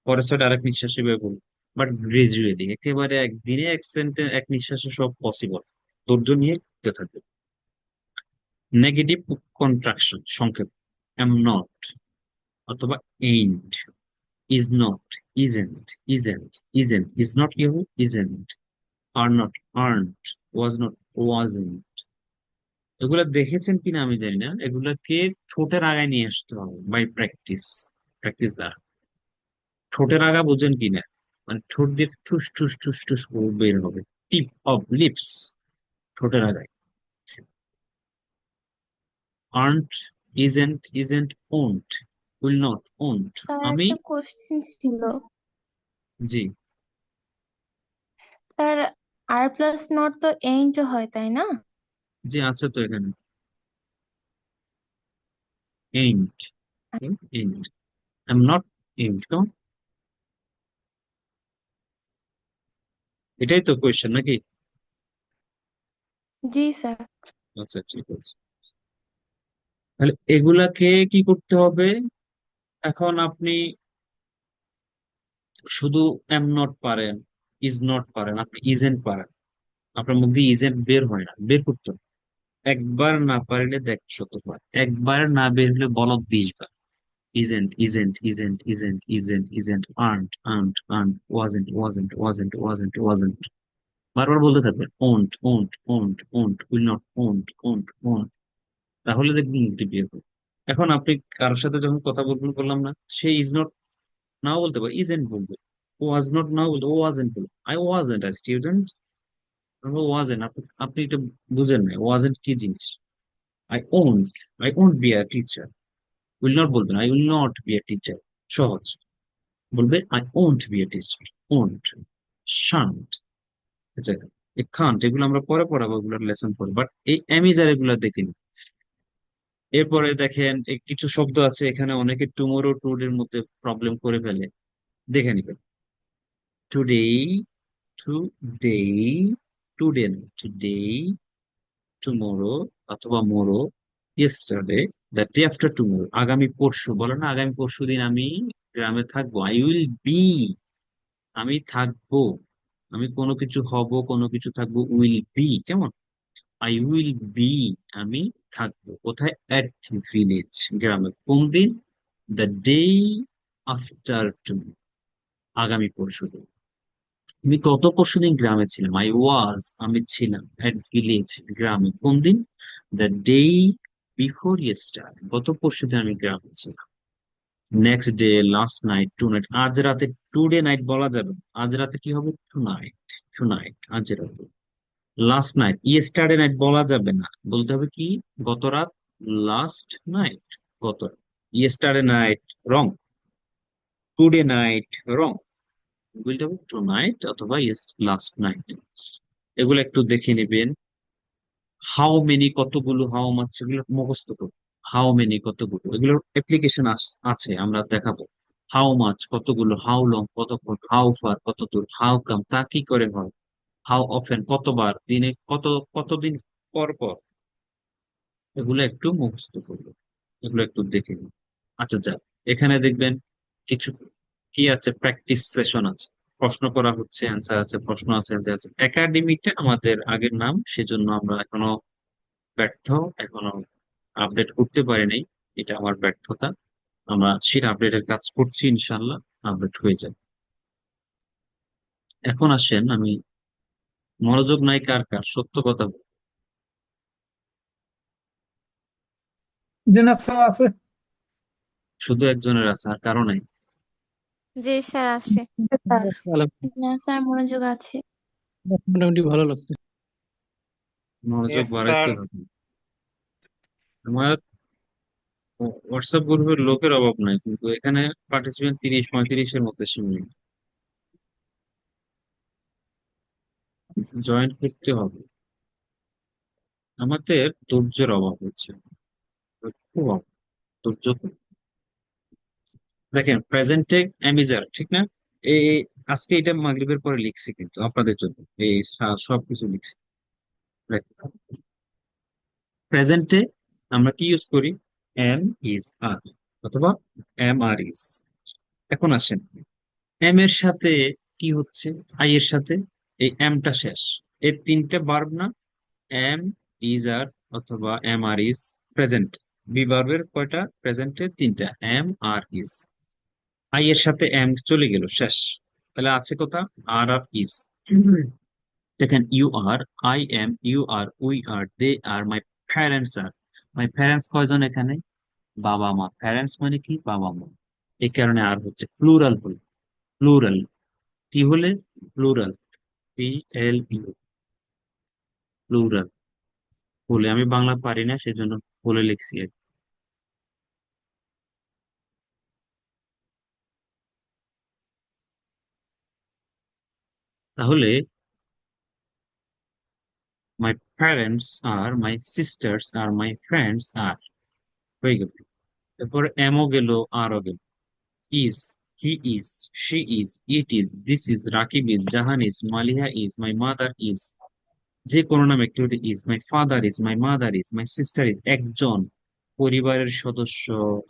পরের 6টা আরেক নিঃশ্বাসে বলুন। বাট গ্রাজুয়ালি, একেবারে একদিনে এক সেন্টেন্স এক নিঃশ্বাসে সব পসিবল। ধৈর্য নিয়ে করতে থাকবে। নেগেটিভ কন্ট্রাকশন সংক্ষেপ, এম নট অথবা ain't, is not, isn't, isn't, isn't, is not কি হবে? Isn't. Are not, aren't, was not, wasn't. এগুলা দেখেছেন কিনা আমি জানি না, এগুলাকে ঠোঁটের আগায় নিয়ে আসতে হবে বাই প্র্যাকটিস। প্র্যাকটিস দ্বারা ঠোঁটের আগা বোঝেন কিনা, মানে ঠোঁট দিয়ে ঠুস ঠুস ঠুস ঠুস করে বের হবে। টিপ অফ লিপস, ঠোঁটের আগায়। Aren't, isn't, isn't, won't, will not, won't. Sir আমি, একটা কোশ্চেন ছিল। জি, স্যার আর প্লাস নট তো এইন্ট হয় তাই না? জি আছে তো এখানে, ain't, ain't, I am not ain't. কেমন? এটাই তো কোয়েশ্চেন নাকি? জি স্যার। আচ্ছা ঠিক আছে। তাহলে এগুলাকে কি করতে হবে? এখন আপনি শুধু এম নট পারেন, ইজ নট পারেন, আপনি ইজেন্ট পারেন, আপনার মধ্যে ইজেন্ট বের হয় না, বের করতে হবে। একবার না পারলে দেখ শতবার, একবার না বের হলে বলো 20 বার। Isn't, isn't, isn't, isn't, isn't, isn't, aren't, aren't, aren't, wasn't, wasn't, wasn't, wasn't, wasn't. বারবার বলতে থাকবেন, won't, won't, won't, won't, will not, won't, won't, won't. তাহলে দেখবেন মুক্তি বিয়ে করবে। এখন আপনি কারোর সাথে যখন কথা বলবেন, বললাম না, সে ইজ নট নাও বলতে পারে, ইজেন্ট বলবে। ওয়াজ নট নাও বলতে, ও ওয়াজেন্ট বলবে। I wasn't a student, wasn't. আপনি আপনি এটা বুঝেন না, ওয়াজেন্ট কি জিনিস। I won't, I won't be a teacher. Will not বলবেন, I will not be a teacher. সহজ। বলবে I won't be a teacher. Won't, shan't, আচ্ছা, এই খান্ট এগুলো আমরা পরে পড়াবো, এগুলোর লেসন পড়বো, বাট এই অ্যামিজার এগুলো দেখিনি। এরপরে দেখেন কিছু শব্দ আছে এখানে, অনেকে টুমোরো টুডের মধ্যে প্রবলেম করে ফেলে, দেখে নিবেন। টুডে, টুডে, টুডে না, টুডে, টুমোরো অথবা morrow, yesterday, the day after tomorrow, আগামী পরশু। বলো না আগামী পরশু দিন আমি গ্রামে থাকবো, আই উইল বি, আমি থাকবো। আমি কোনো কিছু হব, কোনো কিছু থাকবো, উইল বি। কেমন? আই উইল বি, আমি থাকবো কোথায়? এট ভিলেজ, গ্রামে। কোন দিন? দ্য ডে আফটার টুমোরো, আগামী পরশু দিন। আমি গত পরশুদিন গ্রামে ছিলাম, আই ওয়াজ, আমি ছিলাম, এট ভিলেজ, গ্রামে। কোন দিন? দ্য ডে বিফোর ইয়েস্টার, গত পরশুদিন আমি গ্রামে ছিলাম। Next day, last night, tonight, আজ রাতে। টু ডে নাইট বলা যাবে না। আজ রাতে কি হবে? টু নাইট, টু নাইট, আজ রাতে। লাস্ট নাইট, ইয়েস্টারডে নাইট বলা যাবে না, বলতে হবে কি? গত রাত, লাস্ট নাইট, গত রাত। ইয়েস্টারডে নাইট রং, টুডে নাইট রং, বলতে হবে টু নাইট অথবা ইয়েস লাস্ট নাইট। এগুলো একটু দেখে নেবেন। হাউ মেনি কতগুলো, হাউ মাছ, এগুলো মুখস্থ করুন। হাউ মেনি কতগুলো, এগুলোর অ্যাপ্লিকেশন আছে, আমরা দেখাবো। হাউ মাছ কতগুলো, হাউ লং কতক্ষণ, হাউ ফার কত দূর, হাউ কাম তা কি করে হয়, হাউ অফেন কতবার, দিনে কত, কতদিন পর পর। এগুলো একটু মুখস্থ করবো, এগুলো একটু দেখে নিন। আচ্ছা যাক, এখানে দেখবেন কিছু কি আছে, প্র্যাকটিস সেশন আছে, প্রশ্ন করা হচ্ছে, অ্যান্সার আছে, প্রশ্ন আছে, অ্যান্সার আছে। একাডেমিটা আমাদের আগের নাম, সেজন্য আমরা এখনো ব্যর্থ, এখনো আপডেট করতে পারি নাই। এটা আমার ব্যর্থতা। আমরা সেটা আপডেটের কাজ করছি ইনশাল্লাহ। আপডেট হয়ে যায়। এখন আসেন, আমি মনোযোগ নাই কার কার, সত্য কথা বলি। জি না স্যার আছে। শুধু একজনের আছে, আর কারো নাই। জি স্যার আছে। ভালো, না স্যার, মনোযোগ আছে। মোটামুটি ভালো লাগছে। মনোযোগ Yes, বাড়াইতে sir. হবে। আমার হোয়াটসঅ্যাপ গ্রুপের লোকের অভাব নাই, কিন্তু এখানে পার্টিসিপেন্ট 30-35-এর মধ্যে সীমিত। জয়েন করতে হবে। আমাদের ধৈর্যের অভাব হচ্ছে, খুব অভাব, ধৈর্য খুব। দেখেন প্রেজেন্টে অ্যামিজার, ঠিক না? এই আজকে এটা মাগরিবের পরে লিখছি কিন্তু আপনাদের জন্য, এই সবকিছু লিখছি। প্রেজেন্টে আমরা কি ইউজ করি? এম ইজ আর, অথবা এম আর ইজ। এখন আসেন, এম এর সাথে কি হচ্ছে, আই এর সাথে এই এমটা শেষ। এই তিনটে ভার্ব না? এম, ইজ আর, অথবা am are is. Present be ভার্বের কয়টা? প্রেজেন্টে তিনটা, এম আর ইজ। আই এর সাথে এম চলে গেল, শেষ। তাহলে আছে কোথা? আর আর ইজ। দেখেন, you are, I am, you are, we are, they are, my parents are. My parents কয়জন এখানে? বাবা মা। প্যারেন্টস মানে কি? বাবা মা। এই কারণে আর হচ্ছে প্লুরাল হল। প্লুরাল কি হলে? প্লুরাল, PLU, প্লুরাল বলে। আমি বাংলা পারি না, সেজন্য বলে লিখছি আর কি। তাহলে my parents are, my sisters are, my friends are, হয়ে গেল। এরপর এমও গেল, আরও গেল। Is, he is, she is, it is, this is, Rakib is, Jahan is, Maliha is, my mother is. যে কোনো নাম একটি হলে is. My father is, my mother is, my sister is. একজন পরিবারের সদস্য,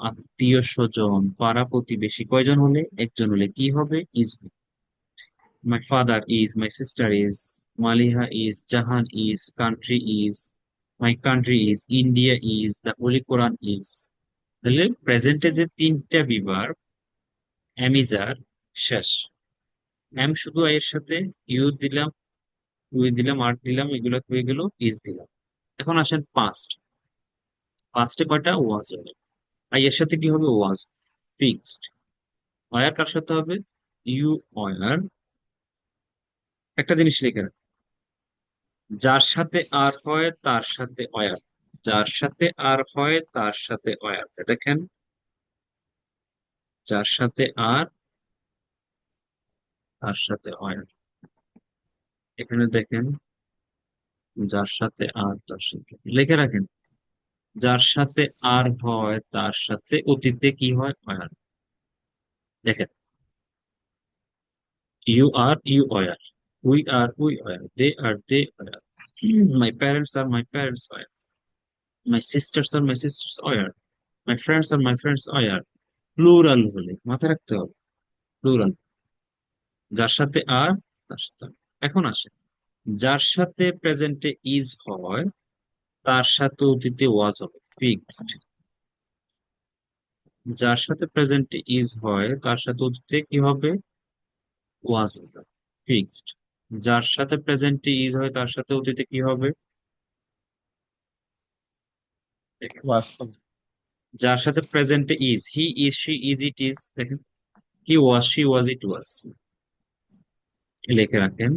আত্মীয় স্বজন, পাড়া প্রতিবেশী কয়জন হলে? একজন হলে কি হবে? Is. My father is, my sister is, Maliha is, Jahan is, country is, my country is, India is, the Holi Quran is. তাহলে প্রেজেন্টে যে তিনটা বিভার, অ্যামিজার, শেষ। এম শুধু এর সাথে, ইউ দিলাম, উই দিলাম, আর দিলাম, এগুলো হয়ে গেল, ইজ দিলাম। এখন আসেন পাস্ট। পাস্টে কয়টা? ওয়াজ হবে। আই এর সাথে কি হবে? ওয়াজ, ফিক্সড। অয়ার কার সাথে হবে? You were. একটা জিনিস লিখে রাখ, যার সাথে আর হয় তার সাথে অয়ার। যার সাথে আর হয় তার সাথে অয়ার। দেখেন, যার সাথে আর, তার সাথে অয়ার। এখানে দেখেন, যার সাথে আর, তার সাথে লিখে রাখেন। যার সাথে আর হয় তার সাথে অতীতে কি হয়? অয়ার। দেখেন, you are, you were, we are, we were, they are, they were, my parents are, my parents were, my sisters are, my sisters were, my friends are, my friends were. Plural হলে মাথায় রাখতে হবে, প্লুরাল। যার সাথে আর, তার সাথে আর। এখন আসে, যার সাথে প্রেজেন্টে ইজ হয় তার সাথে অতীতে ওয়াজ হবে, ফিক্সড। যার সাথে প্রেজেন্টে ইজ হয় তার সাথে অতীতে কি হবে? ওয়াজ হবে, ফিক্সড। যার সাথে প্রেজেন্টে ইজ হয় তার সাথে অতীতে কি হবে? বাস্তব। যার সাথে প্রেজেন্টে is, he is, she is, it is. দেখেন, হি ওয়াজ, শি ওয়াজ, ইট ওয়াজ। লিখে রাখেন।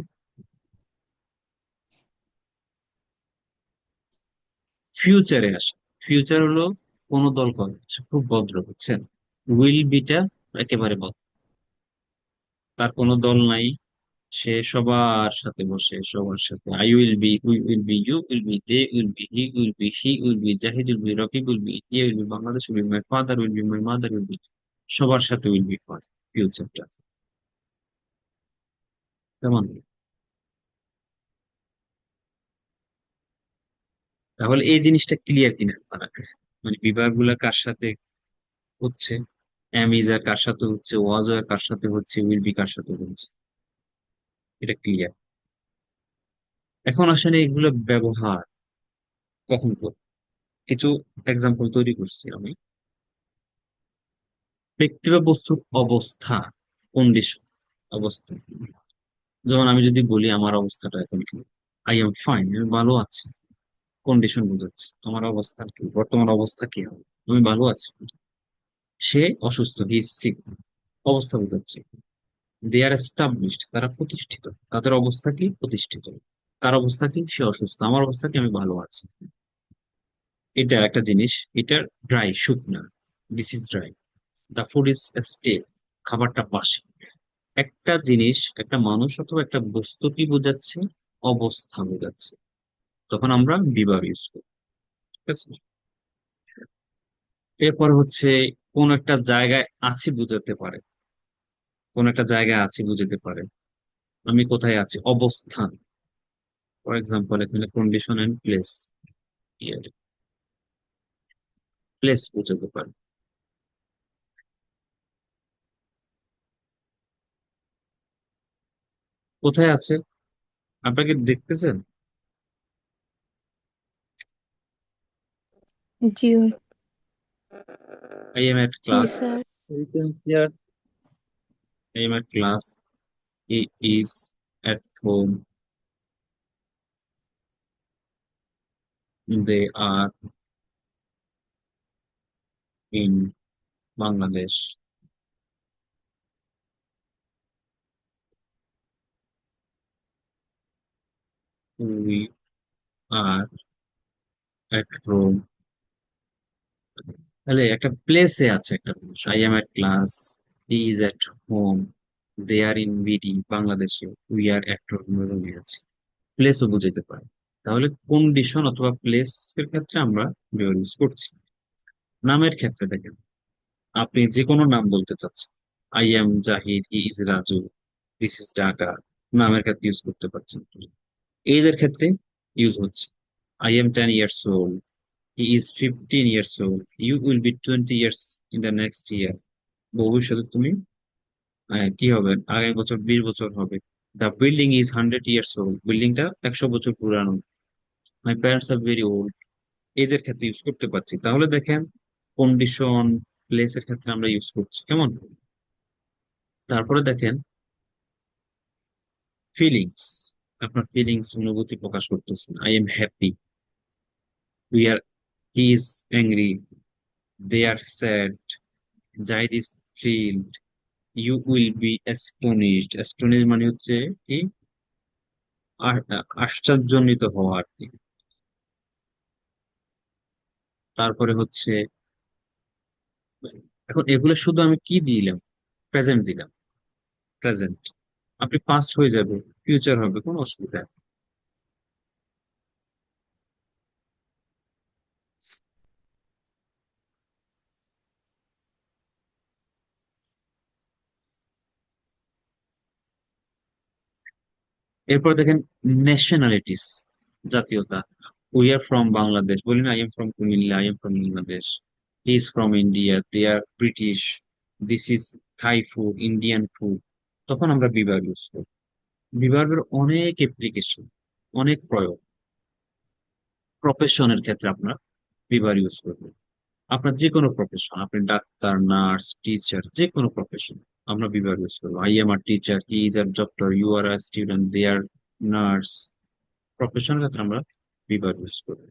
ফিউচারে আসে। ফিউচার হলো কোন দল করে, সে খুব ভদ্র, বুঝছেন? উইল বিটা একেবারে ভদ্র, তার কোনো দল নাই। সে সবার সাথে বসে, সবার সাথে। I will be, we will be, you will be, they will be, he will be, she will be, Zahid will be, Rakib will be, ইয়ে will be, Bangladesh will be, my father will be, my mother will be. সবার সাথে উইল বি হয় ফিউচারটা। কেমন? তাহলে এই জিনিসটা ক্লিয়ার কিনা আপনারা? মানে বিভাগগুলা কার সাথে হচ্ছে, এম ইজ আর কার সাথে হচ্ছে, ওয়াজ আর কার সাথে হচ্ছে, উইল বি কার সাথে হচ্ছে, এটা ক্লিয়ার। এখন আসলে এগুলো ব্যবহার কখন করব? কিছু এক্সাম্পল তৈরি করছি আমি। ব্যক্তি বা বস্তুর অবস্থা কন্ডিশন, অবস্থা। যেমন আমি যদি বলি আমার অবস্থাটা এখন কি, আই এম ফাইন, আমি ভালো আছি, কন্ডিশন বোঝাচ্ছে আমার অবস্থা কি, বর্তমান অবস্থা কি হবে, আমি ভালো আছি। সে অসুস্থ, হি ইজ সিক, অবস্থা বোঝাচ্ছে। দে আর এস্টাবলিশড, তারা প্রতিষ্ঠিত, তাদের অবস্থা কি, প্রতিষ্ঠিত। তার অবস্থা কি, সে অসুস্থ, আমার অবস্থা কি, আমি ভালো আছি। এটা একটা জিনিস, এটা ড্রাই, শুকনা, this is dry, the food is stay, খাবারটা বাসি। একটা জিনিস, একটা মানুষ অথবা একটা বস্তু কি বোঝাচ্ছে, অবস্থা বোঝাচ্ছে, তখন আমরা বিভার ইউজ করি। ঠিক আছে, এরপর হচ্ছে কোন একটা জায়গায় আছি বোঝাতে পারে, কোন একটা জায়গায় আছি বুঝাতে পারে, আমি কোথায় আছি, অবস্থান। ফর এক্সাম্পল এখানে কন্ডিশন এন্ড প্লেস, প্লেস বোঝাতে পারে। কোথায় আছে, আপনাকে দেখতেছেন, জি আই এম এট জি class, sir. You can hear I am at class, he is at home, they are in Bangladesh, we are at Rome. তাহলে একটা প্লেসে আছে একটা মানুষ, I am at class, he is at home, they are in BD বাংলাদেশে, উই আর এট রোমে আছি। প্লেসও বুঝাইতে পারে। তাহলে কন্ডিশন অথবা প্লেস এর ক্ষেত্রে আমরা বিভার ইউজ করছি। নামের ক্ষেত্রে দেখেন, আপনি যে কোনো নাম বলতে চাচ্ছেন, I am Zahid, he is Raju, this is Dhaka, নামের ক্ষেত্রে ইউজ করতে পারছেন। এজ এর ক্ষেত্রে ইউজ হচ্ছে, I am 10 years old, he is 15 years old, you will be 20 years in the next year, ভবিষ্যতে তুমি কি হবে, আগামী বছর 20 বছর হবে। The building is 100 years old, বিল্ডিংটা 100 বছর পুরানো। My parents are very old, age এর ক্ষেত্রে ইউজ করতে পারছি। তাহলে দেখেন কন্ডিশন, প্লেস এর ক্ষেত্রে আমরা ইউজ করছি কেমন। তারপরে দেখেন ফিলিংস, আপনার ফিলিংস, অনুভূতি প্রকাশ করতেছেন, I am happy, we are, he is angry, they are sad, Zahid is thrilled, you will be astonished. Astonish মানে হচ্ছে কি, আশ্চর্যান্বিত হওয়া আর কি। তারপরে হচ্ছে, এখন এগুলো শুধু আমি কি দিলাম, প্রেজেন্ট দিলাম, প্রেজেন্ট। আপনি পাস্ট হয়ে যাবে, ফিউচার হবে, কোনো অসুবিধা নেই। এরপর দেখেন ন্যাশনালিটিস, জাতীয়তা। উই আর ফ্রম বাংলাদেশ, বলি না, I am from Comilla, I am from Bangladesh, he is from India, they are British, this is Thai food, Indian food. তখন আমরা বিভাগ ইউজ করি। বিভাগের অনেক অ্যাপ্লিকেশন, অনেক প্রয়োগ। প্রফেশনের ক্ষেত্রে আপনার বিভাগ ইউজ করবেন। আপনার যে কোনো প্রফেশন, আপনি ডাক্তার, নার্স, টিচার, যে কোনো প্রফেশন, আমরা বিভাগ ইউজ করবো। I am are teacher, he is are doctor, you are a student, they are nurse. প্রফেশনের ক্ষেত্রে আমরা বিভাগ ইউজ করবো।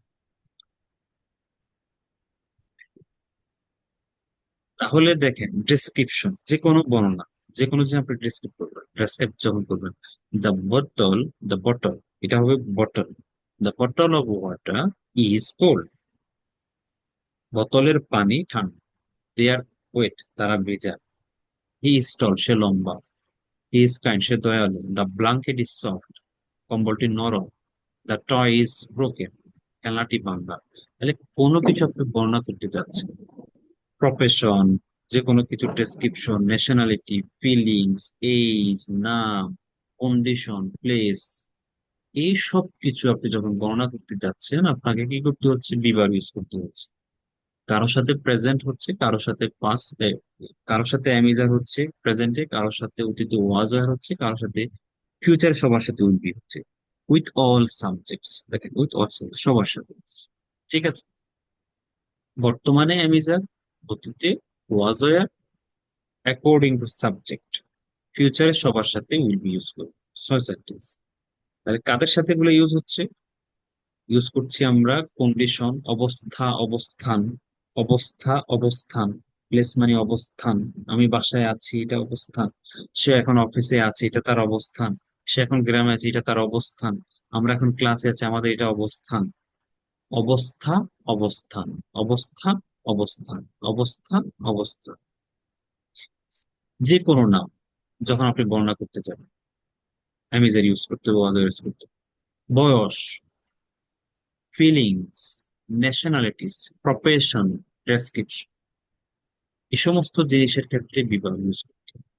তাহলে দেখেন ডেসক্রিপশন, যে কোনো বর্ণনা, যে কোনো জিনিস আপনি ডেসক্রিপ করবেন, ডেসক্রাইব যখন করবেন, দ্য বটল, দ্য বটল, এটা হবে bottle, the bottle of water is cold, বোতলের পানি ঠান্ডা, দে আর ওয়েট, তারা ভেজা, হি ইজ টল, সে লম্বা, হি ইজ কাইন্ড, সে দয়ালু, দ্য ব্লাঙ্কেট ইজ সফট, কম্বলটি নরম, দ্য টয় ইজ ব্রোকেন, খেলনাটি ভাঙা। তাহলে কোনো কিছু আপনি বর্ণনা করতে যাচ্ছেন, প্রফেশন, যে কোনো কিছু ডেসক্রিপশন, ন্যাশনালিটি, ফিলিংস, এজ, নাম, কন্ডিশন, প্লেস, এই সব কিছু আপনি যখন গণনা করতে যাচ্ছেন, আপনাকে কি করতে হচ্ছে, বিভাগ ইউজ করতে হচ্ছে। কারোর সাথে প্রেজেন্ট হচ্ছে, কারোর সাথে পাস্ট, কারোর সাথে অ্যামিজার হচ্ছে প্রেজেন্টে, কারোর সাথে অতীতে ওয়াজ হচ্ছে, কারোর সাথে ফিউচার, সবার সাথে উইল বি হচ্ছে। উইথ অল সাবজেক্টস, দেখেন উইথ অল সাবজেক্ট, সবার সাথে। ঠিক আছে, বর্তমানে অ্যামিজার, অতীতে ওয়াজ, অ্যাকর্ডিং টু সাবজেক্ট। ফিউচারে সবার সাথে উইল বি ইউজ করবো। ছয় সেন্টেন্স। তাহলে কাদের সাথে এগুলো ইউজ হচ্ছে? ইউজ করছি আমরা কন্ডিশন, অবস্থা, অবস্থান, অবস্থা, অবস্থান, প্লেস মানে অবস্থান। আমি বাসায় আছি, এটা অবস্থান। সে এখন অফিসে আছে, এটা তার অবস্থান। সে এখন গ্রামে আছে, এটা তার অবস্থান। আমরা এখন ক্লাসে আছি, আমাদের এটা অবস্থান। অবস্থা, অবস্থান, অবস্থা, অবস্থান, অবস্থা, অবস্থান। যে কোনো নাম যখন আপনি বর্ণনা করতে যাবেন, অ্যামিজার ইউজ করতে হবে, ওয়াজার ইউজ করতে হবে। বয়স, ফিলিংস, ন্যাশনালিটিস, প্রফেশন, ডেসক্রিপশন, এই সমস্ত জিনিসের ক্ষেত্রে বিভাগ ইউজ করতে হবে।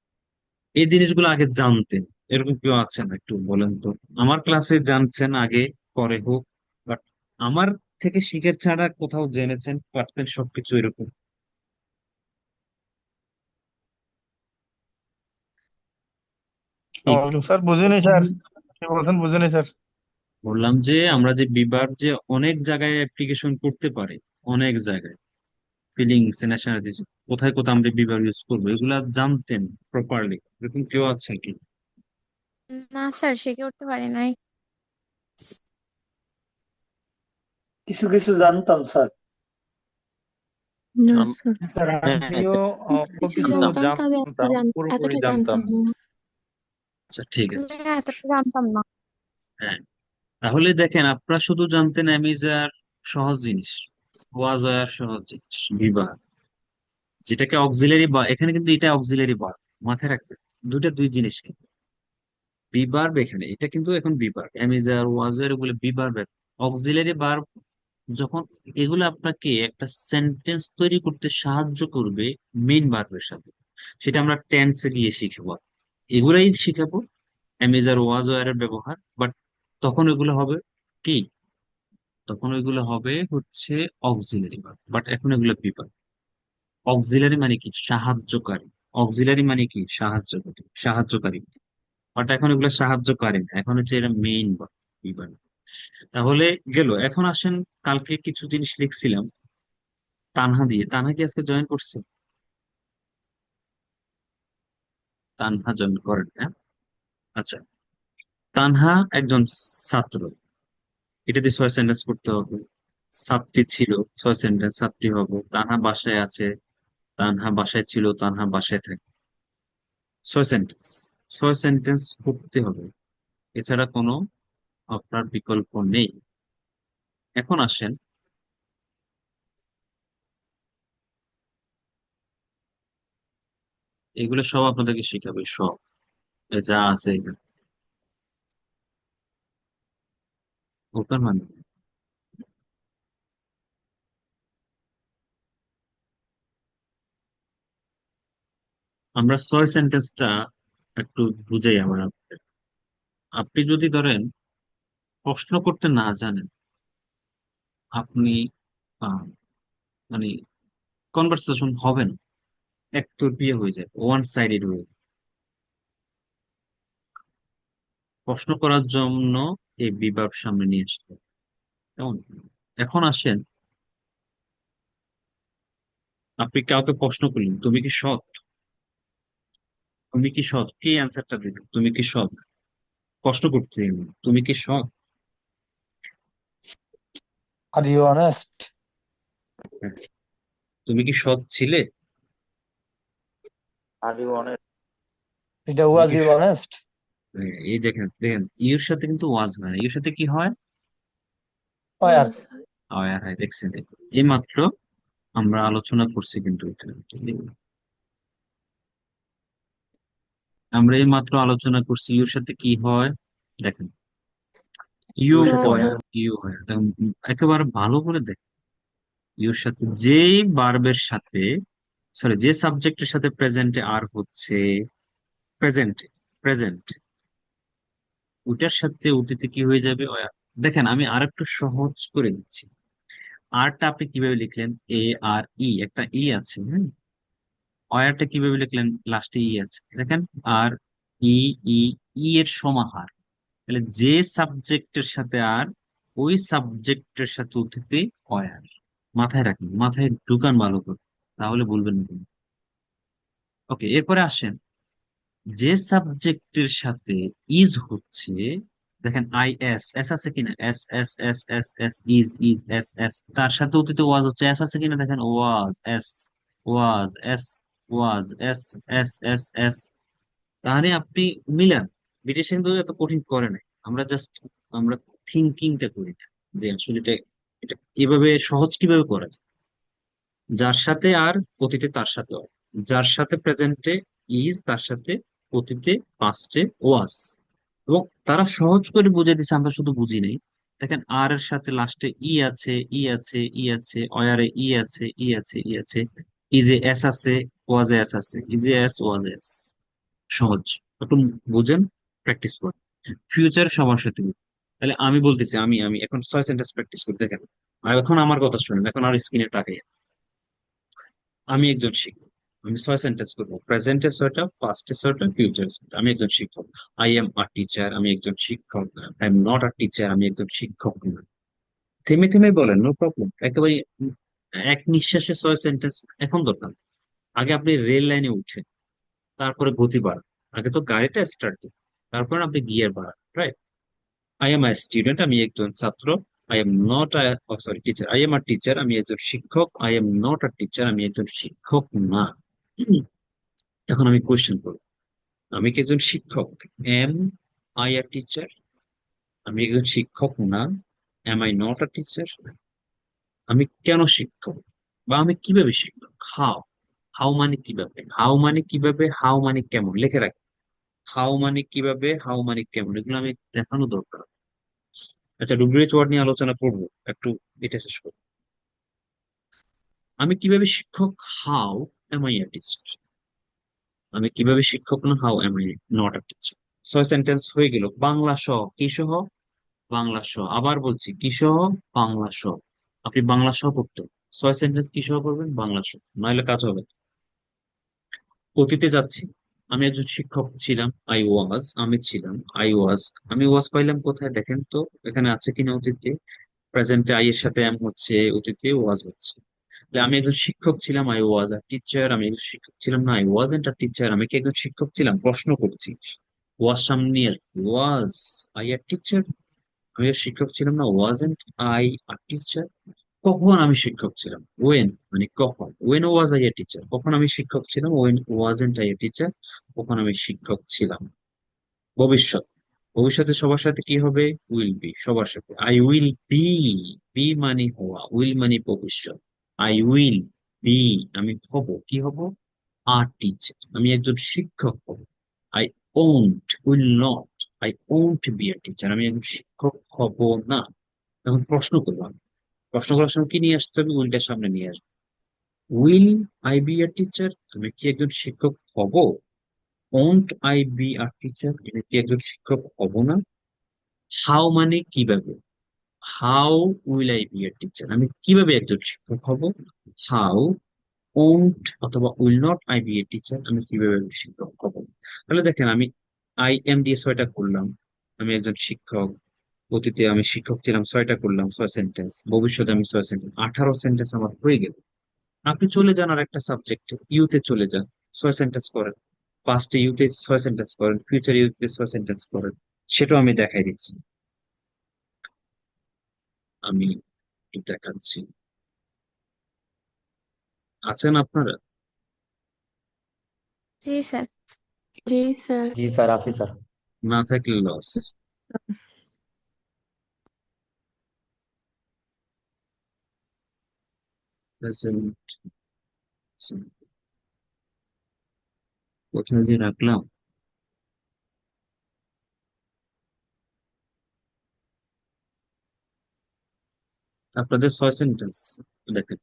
এই জিনিসগুলো আগে জানতেন, এরকম কেউ আছেন একটু বলেন তো? আমার ক্লাসে জানছেন আগে, পরে হোক, বাট আমার থেকে শিখের ছাড়া কোথাও জেনেছেন পারতেন সবকিছু এরকম? ঠিক ওয়ালাইকুম স্যার, বুঝিনি স্যার, কি বলছেন বুঝিনি স্যার। বললাম যে আমরা যে বিভাগ যে অনেক জায়গায় অ্যাপ্লিকেশন করতে পারি, অনেক জায়গায় ফিলিংস, ন্যাশনালিটি, কোথায় কোথায় আমরা বিভাগ ইউজ করবো, এগুলা জানতেন প্রপারলি? এরকম কেউ আছে কি? না স্যার, শিখে উঠতে পারি নাই। কিছু কিছু জানতাম স্যার। না আম- স্যার, স্যার আমিও কিছু অল্প কিছু কিছু জানতাম, তবে জানতাম, পুরোপুরি এতটা জানতাম জানতাম না। না। আচ্ছা ঠিক আছে। আমি এতটা জানতাম না। হ্যাঁ, তাহলে দেখেন আপনারা শুধু জানতেন অ্যামিজার সহজ জিনিস, ওয়াজার সহজ জিনিস, বিভাগ যেটাকে অক্সিলারি, বা এখানে কিন্তু এটা অক্সিলারি বার, মাথায় রাখতে হবে। দুইটা দুই জিনিস কিন্তু। বিবার এখানে এটা কিন্তু এখন বিবার, অ্যামিজার ওয়াজার এগুলো বিবার। অক্সিলারি বার যখন এগুলো আপনাকে একটা সেন্টেন্স তৈরি করতে সাহায্য করবে মেইন ভার্বের সাথে, সেটা আমরা টেন্সে গিয়ে শিখবো। এগুলাই শিখাবো, অ্যামিজার ওয়াজার এর ব্যবহার। বাট তখন এগুলো হবে কি, তখন ওইগুলো হবে হচ্ছে অক্সিলারি ভার্ব, বাট এখন এগুলো বিভাগ। অক্সিলারি মানে কি? সাহায্যকারী। অক্সিলারি মানে কি? সাহায্যকারী, সাহায্যকারী। বাট এখন এগুলো সাহায্যকারী না, এখন হচ্ছে এটা মেইন বিভাগ। তাহলে গেল। এখন আসেন, কালকে কিছু জিনিস লিখছিলাম তানহা দিয়ে। তানহা কি আজকে জয়েন করছে? তানহা জয়েন করেন, হ্যাঁ? আচ্ছা, তানহা একজন ছাত্র, এটা দিয়ে ছয় সেন্টেন্স করতে হবে। ছাত্রী ছিল, ছয় সেন্টেন্স ছাত্রী হবে। তানহা বাসায় আছে, তানহা বাসায় ছিল, তানহা বাসায় থাকে। ছয় সেন্টেন্স, ছয় সেন্টেন্স করতে হবে, এছাড়া কোনো আপনার বিকল্প নেই। এখন আসেন, এগুলো সব আপনাদেরকে শিখাবে, সব যা আছে এখানে। ওটার মানে আমরা ছয় সেন্টেন্সটা একটু বুঝাই আমার আপনাদের। আপনি যদি ধরেন প্রশ্ন করতে না জানেন, আপনি আহ, মানে কনভারসেশন হবে না, একতরফিয়া হয়ে যায়, ওয়ান সাইডেড হয়ে যায়। প্রশ্ন করার জন্য এই বিভাগ সামনে নিয়ে আসতে হবে। কেমন? এখন আসেন, আপনি কাউকে প্রশ্ন করলেন, তুমি কি সৎ? তুমি কি সৎ? কি অ্যান্সারটা দিবে? তুমি কি সৎ? প্রশ্ন করতে তুমি কি সৎ? Are you honest? হ্যাঁ। তুমি কি সৎ ছিলে? এটা তুমি ওয়াজ কি ইউ অনেস্ট? হ্যাঁ, এই দেখেন দেখেন, ইউর সাথে কিন্তু ওয়াজ হয় না, ইউর সাথে কি হয়? আর হয় হয়, দেখছেন? এই মাত্র আমরা আলোচনা করছি কিন্তু এটা, আমরা এই মাত্র আলোচনা করছি ইউর সাথে কি হয়। দেখেন, ইউ ওয়াজ হয়, হয়। ইউ হয়, একদম একেবারে ভালো করে দেখেন। ইউর সাথে যেই ভার্বের সাথে, সরি, যে সাবজেক্টের সাথে প্রেজেন্টে আর হচ্ছে, প্রেজেন্ট, প্রেজেন্ট, ওটার সাথে অতীতে কি হয়ে যাবে? ওয়া। দেখেন আমি আর একটু সহজ করে দিচ্ছি। আরটা আপনি কিভাবে লিখলেন? এ আর ই, একটা ই আছে, হ্যাঁ। অয়ারটা কিভাবে লিখলেন? লাস্টে ই আছে, দেখেন। আর ই, ই, ই এর সমাহার। তাহলে যে সাবজেক্টের সাথে আর, ওই সাবজেক্টের সাথে অতীতে অয়ার। মাথায় রাখেন, মাথায় ঢুকান ভালো করে, তাহলে বলবেন না। ওকে, এরপরে আসেন, যে সাবজেক্টের সাথে ইজ হচ্ছে, দেখেন আই এস এস আছে কিনা, S S S S S is S S, তার সাথে অতীতে ওয়াজ হচ্ছে, এস আছে কিনা, দেখেন ওয়াজ এস, ওয়াজ এস, ওয়াজ এস, এস এস এস। তাহলে আপনি মিলান। ব্রিটিশ কিন্তু এত কঠিন করে নাই, আমরা জাস্ট আমরা থিঙ্কিংটা করি না যে আসলে এটা এটা এভাবে সহজ কিভাবে করা যায়। যার সাথে আর অতীতে তার সাথে হয়, যার সাথে প্রেজেন্টে ইজ, তার সাথে অতীতে পাস্টে ওয়াজ। এবং তারা সহজ করে বুঝে দিছে, আমরা শুধু বুঝি নাই। দেখেন আর এর সাথে লাস্টে ই আছে, ই আছে, ই আছে, অয়ারে ই আছে, ই আছে, ই আছে, ইজে এস আছে, ওয়াজে এস আছে, ইজে এস, ওয়াজে এস। সহজ, একটু বুঝেন, প্র্যাকটিস করেন। ফিউচার সবার সাথে মিলে। তাহলে আমি বলতেছি, আমি এখন 6 সেন্টেন্স প্র্যাকটিস করি, দেখেন। আর এখন আমার কথা শুনেন, এখন আর স্ক্রিনে তাকাই। আমি একজন শিক্ষক, আমি 6 সেন্টেন্স করবো, প্রেজেন্টে 6টা, পাস্টে 6টা, ফিউচার 6টা। আমি একজন শিক্ষক। আই এম আ টিচার, আমি একজন শিক্ষক। I am not a teacher, আমি একজন শিক্ষক না। থেমে থেমে বলেন, নো প্রবলেম, একেবারে এক নিঃশ্বাসে 6 সেন্টেন্স এখন দরকার নেই। আগে আপনি রেল লাইনে উঠেন, তারপরে গতি বাড়ান। আগে তো গাড়িটা স্টার্ট দিন, তারপরে আপনি গিয়ার বাড়ান, right? I am a student, আমি একজন ছাত্র। I am not a, sorry, teacher. I am a teacher, আমি একজন শিক্ষক। I am not a teacher, আমি একজন শিক্ষক না। এখন আমি কোয়েশ্চেন করবো, আমি কি একজন শিক্ষক? Am I a teacher? আমি একজন শিক্ষক না। Am I not a teacher? আমি কেন শিক্ষক, বা আমি কিভাবে শিক্ষক? হাউ, হাউ মানে কিভাবে, হাউ মানে কিভাবে, হাউ মানে কেমন, লিখে রাখি। হাউ মানে কিভাবে, হাউ মানে কেমন, এগুলো আমি দেখানো দরকার। আচ্ছা, ডব্লিউএইচ ওয়ার্ড নিয়ে আলোচনা করবো একটু, এটা শেষ করবো। আমি কিভাবে শিক্ষক? How M I a teacher? আমি কিভাবে শিক্ষক না, how M I not a teacher? 6 sentence হয়ে গেল, বাংলা সহ, কি সহ? বাংলা সহ। আবার বলছি, কি সহ? বাংলা সহ। আপনি বাংলা সহ করতে হবে। 6 সেন্টেন্স কি সহ করবেন? বাংলা সহ, নাহলে কাজ হবে না। অতীতে যাচ্ছি, আমি একজন শিক্ষক ছিলাম, আই ওয়াজ, আমি ছিলাম, আই ওয়াজ। আমি ওয়াজ পাইলাম কোথায়, দেখেন তো এখানে আছে কিনা অতীতে। প্রেজেন্টে আই এর সাথে এম হচ্ছে, অতীতে ওয়াজ হচ্ছে। তাহলে আমি একজন শিক্ষক ছিলাম, আই ওয়াজ আ টিচার। আমি একজন শিক্ষক ছিলাম না, আই ওয়াজন্ট আ টিচার। আমি কি একজন শিক্ষক ছিলাম? প্রশ্ন করছি, ওয়াজ সামনে নিয়ে আসছি। Was I a teacher? আমি আর শিক্ষক ছিলাম না, ওয়াজেন্ট আই আ টিচার? কখন আমি শিক্ষক ছিলাম? ওয়েন মানে কখন, when was I a teacher? কখন আমি শিক্ষক ছিলাম? When wasn't I a teacher? কখন আমি শিক্ষক ছিলাম। ভবিষ্যৎ, ভবিষ্যতে সবার সাথে কি হবে? উইল বি, সবার সাথে। আই উইল বি, বি মানে হওয়া, উইল মানে ভবিষ্যৎ। আই উইল বি, আমি হব, কি হব? আ টিচার, আমি একজন শিক্ষক হব। I won't, will not, I won't be a teacher, আমি একজন শিক্ষক হব না। এখন প্রশ্ন করলাম, প্রশ্ন করার সময় কি নিয়ে আসতে হবে? উইলটা সামনে নিয়ে আসবে। Will I be a teacher, আমি কি একজন শিক্ষক হব? Won't I be a teacher, আমি কি একজন শিক্ষক হব না। হাউ মানে কিভাবে, how will I be a teacher, আমি কিভাবে একজন শিক্ষক হব। হাউ ওন্ট অথবা will not I be a teacher, আমি কিভাবে একজন শিক্ষক হব। তাহলে দেখেন, আমি আই এম দিয়ে 6টা করলাম, আমি একজন শিক্ষক। অতীতে আমি শিক্ষক ছিলাম, 6টা করলাম, 6 সেন্টেন্স। ভবিষ্যতে আমি 6 সেন্টেন্স, 18 সেন্টেন্স আমার হয়ে গেল। আপনি চলে যান আর একটা সাবজেক্টে, ইউতে চলে যান, 6 সেন্টেন্স করেন। পাস্টে ইউতে 6 সেন্টেন্স করেন, ফিউচার ইউতে 6 সেন্টেন্স করেন। সেটাও আমি দেখাই দিচ্ছি, আমি দেখাচ্ছি। আছেন আপনারা? জি স্যার। জি স্যার। জি স্যার, আছি স্যার। না থাকলে লস। কোথায় যে রাখলাম? আপনাদের 6 সেন্টেন্স দেখেন,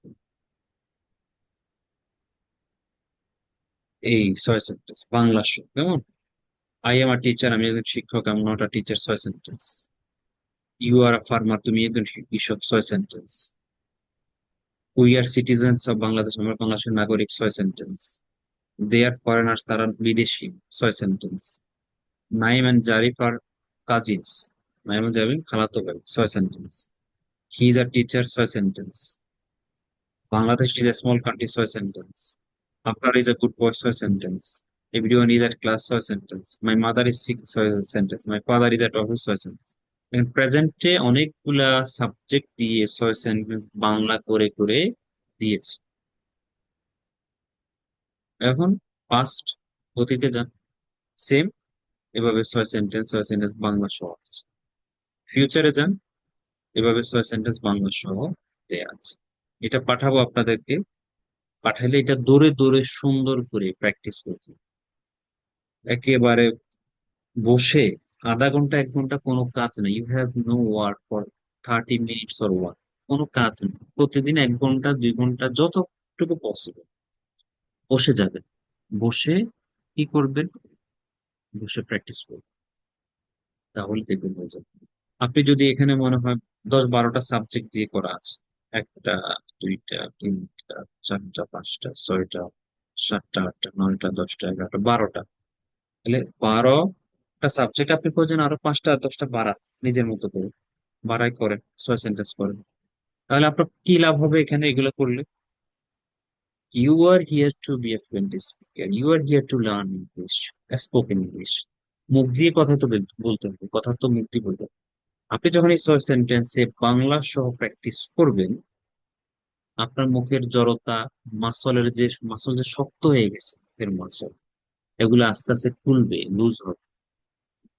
এই 6 সেন্টেন্স বাংলা শো কেমন? আই এম আ টিচার, আমি একজন শিক্ষক। I am not a teacher, 6 sentence. You are a farmer, তুমি একজন কৃষক, 6 sentence. We are citizens of Bangladesh, আমরা বাংলাদেশের নাগরিক, 6 সেন্টেন্স। দে আর ফরেনার্স, তারা বিদেশি, 6 sentence. Naim and Zarif are cousins, Naim and Zarif খালাতো ভাই, 6 sentence. He is a teacher, 6 sentence. Bangladesh is a small country, 6 sentence. আপনার is a good boy, 6 sentence. Everyone is at class, soy sentence. My mother is sick, soy sentence. My father is at office, soy sentence. প্রেজেন্টে অনেকগুলা সাবজেক্ট দিয়ে সোয় সেন্টেন্স বাংলা করে করে দিয়েছে। এখন পাস্ট অতীতে যান, সেম এভাবে ছয় সেন্টেন্স বাংলা সহ আছে। ফিউচারে যান, এভাবে ছয় সেন্টেন্স বাংলা সহ দেয়া আছে। এটা পাঠাবো আপনাদেরকে, পাঠাইলে এটা দৌড়ে দৌড়ে সুন্দর করে প্র্যাকটিস করতে, একেবারে বসে আধা ঘন্টা 1 ঘন্টা কোনো কাজ নেই, you have no work for 30 minutes or work, কোনো কাজ নেই, প্রতিদিন 1 ঘন্টা 2 ঘন্টা যতটুকু পসিবল বসে যাবেন, বসে কি করবেন, বসে প্র্যাকটিস করবেন, তাহলে দেখবেন হয়ে যাবে। আপনি যদি এখানে মনে হয় 10-12টা সাবজেক্ট দিয়ে করা আছে, 1টা 2টা 3টা 4টা 5টা 6টা 7টা 8টা 9টা 10টা 11টা 12টা, তাহলে 12টা সাবজেক্ট আপনি প্রয়োজন আরো 5টা 10টা বাড়ান, নিজের মতো করে বাড়াই করেন, 6 সেন্টেন্স করেন, তাহলে আপনার কি লাভ হবে এখানে এগুলো করলে? You are here to be a fluent speaker, you are here to learn English, spoken English. মুখ দিয়ে কথা তো বলতে হবে, কথা তো মুখ দিয়ে বলতে হবে। আপনি যখন এই 6 সেন্টেন্সে বাংলা সহ প্র্যাকটিস করবেন, আপনার মুখের জড়তা, মাসল যে শক্ত হয়ে গেছে, মুখের মাসল, এগুলো আস্তে আস্তে খুলবে, লুজ হবে,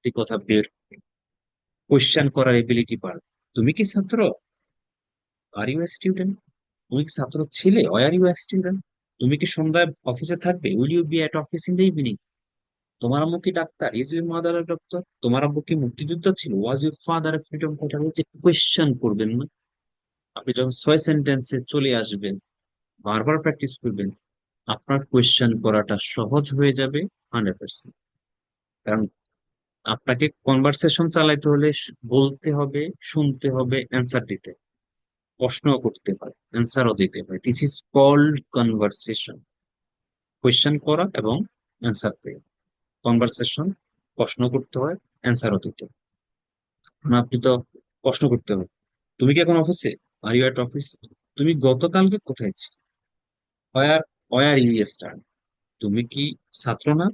এই কথা বের হবে, কোয়েশ্চেন করার এবিলিটি বাড়বে। তুমি কি ছাত্র? Are you student? তুমি কি ছাত্র ছিলে? Are you student? তুমি কি সন্ধ্যায় অফিসে থাকবে? Will you be at office in the evening? তোমার আম্মু কি ডাক্তার? Is your mother a doctor? তোমার আব্বু কি মুক্তিযোদ্ধা ছিল? Was your father a freedom fighter? হচ্ছে কোয়েশ্চেন করবেন না? আপনি যখন 6 সেন্টেন্সে চলে আসবেন, বারবার প্র্যাকটিস করবেন, আপনার কোয়েশ্চেন করাটা সহজ হয়ে যাবে 100%। কারণ আপনাকে কনভারসেশন চালাইতে হলে বলতে হবে, শুনতে হবে, অ্যান্সার দিতে, প্রশ্ন করতে হয়, অ্যান্সারও দিতে হয়। This is called conversation. Question করা এবং অ্যান্সার দেওয়া, কনভারসেশন, প্রশ্ন করতে হয়, অ্যান্সারও দিতে হয়। এখন আপনি তো প্রশ্ন করতে হবে, তুমি কি এখন অফিসে? Are you at office? তুমি গতকালকে কোথায় ছিলে? Where were you star? তুমি কি ছাত্র না?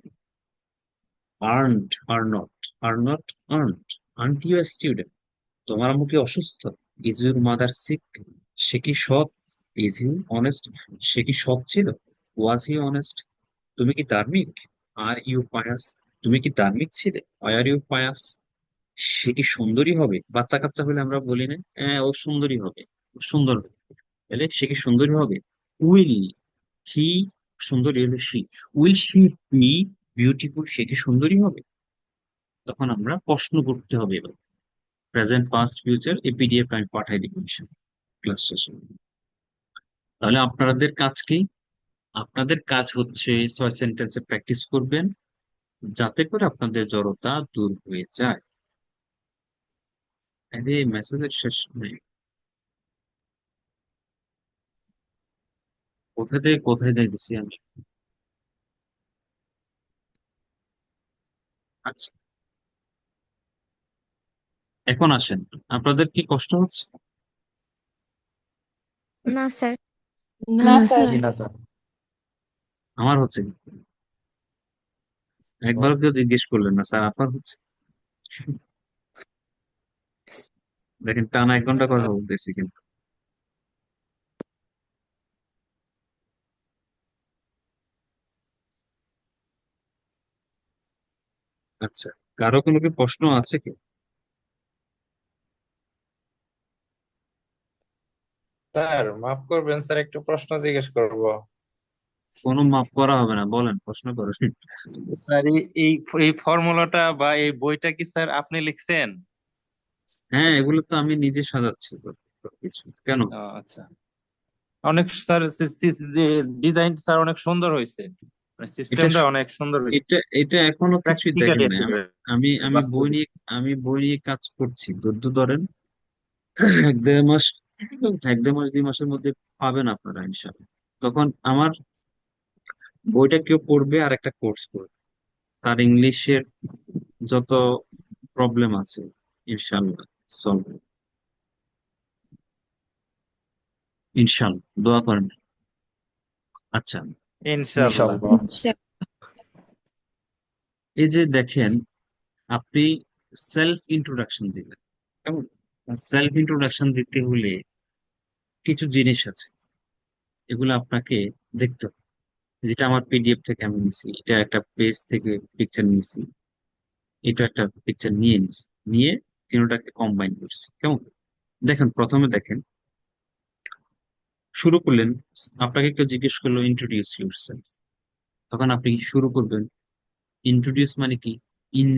Aren't are not, are not aren't, aren't you student? তোমার আম্মু কি অসুস্থ? Is your mother sick? সে কি সৎ? Is you honest? সে কি সৎ ছিল? Was he honest? তুমি কি ধার্মিক? Are you pious? তুমি কি ধার্মিক ছিলে? Are you pious? সে কি সুন্দরী হবে? বাচ্চা কাচ্চা হলে আমরা বলি না, হ্যাঁ ও সুন্দরী হবে, ও সুন্দর হবে, তাহলে সে কি সুন্দরী হবে? উইল হি, সুন্দরী হলে she, will she be beautiful? সে কি সুন্দরী হবে? তখন আমরা প্রশ্ন করতে হবে। এবার প্রেজেন্ট পাস্ট ফিউচার এই পিডিএফ আমি পাঠাই দিব ক্লাস শেষে। তাহলে আপনাদের কাজ কি? আপনাদের কাজ হচ্ছে 6 সেন্টেন্সে প্র্যাকটিস করবেন, যাতে করে আপনাদের জড়তা দূর হয়ে যায়। আরে মেসেজের শেষ নেই, কোথা থেকে কোথায় যাইতেছি আমি। আচ্ছা, এখন আসেন, আপনাদের কি কষ্ট হচ্ছে? না স্যার। না স্যার। জি না স্যার। আমার হচ্ছে না। একবারও কেউ জিজ্ঞেস করলেন না স্যার আপনার হচ্ছে? দেখেন টানা 1 ঘন্টা কথা বলতেছি কিন্তু। আচ্ছা, কারো কোনো কি প্রশ্ন আছে কি? স্যার মাফ করবেন স্যার, একটু প্রশ্ন জিজ্ঞেস করব। কোনো মাফ করা হবে না, বলেন, প্রশ্ন করেন। স্যার এই এই ফর্মুলাটা বা এই বইটা কি স্যার আপনি লিখছেন? হ্যাঁ, এগুলো তো আমি নিজে সাজাচ্ছি কিছু, কেন? আচ্ছা, অনেক স্যার ডিজাইন স্যার অনেক সুন্দর হয়েছে, মানে এটা সিস্টেমটা অনেক সুন্দর হয়েছে, এটা এটা এখনো কিছুই দেখেন প্র্যাকটিক্যালি নাই। আমি একেবারে আমি আমি বই বাস্তবে। নিয়ে আমি বই নিয়ে কাজ করছি, ধৈর্য ধরেন। 1-1.5 মাস, 1-1.5 মাস 2 মাসের মধ্যে পাবেন আপনারা ইনশাল্লাহ। তখন আমার বইটা কেউ পড়বে আর একটা কোর্স করবে, তার ইংলিশের যত প্রবলেম আছে ইনশাল্লাহ সলভ, ইনশাল্লাহ, দোয়া করেন। আচ্ছা, ইনশাআল্লাহ। ইনশাআল্লাহ। আচ্ছা। এই যে দেখেন, আপনি সেলফ ইন্ট্রোডাকশন দিবেন, কেমন? সেলফ ইন্ট্রোডাকশন দিতে হলে কিছু জিনিস আছে, এগুলো আপনাকে দেখতে হবে। যেটা আমার পিডিএফ থেকে আমি নিছি, এটা একটা পেজ থেকে পিকচার নিছি, এটা একটা পিকচার নিয়ে নিছি, নিয়ে তিনটাকে কম্বাইন করছি, কেমন? দেখেন, প্রথমে দেখেন, শুরু করলেন, আপনাকে কেউ জিজ্ঞেস করলো ইন্ট্রোডিউস ইউরসেলফ, তখন আপনি কি শুরু করবেন? ইন্ট্রোডিউস মানে কি? ইন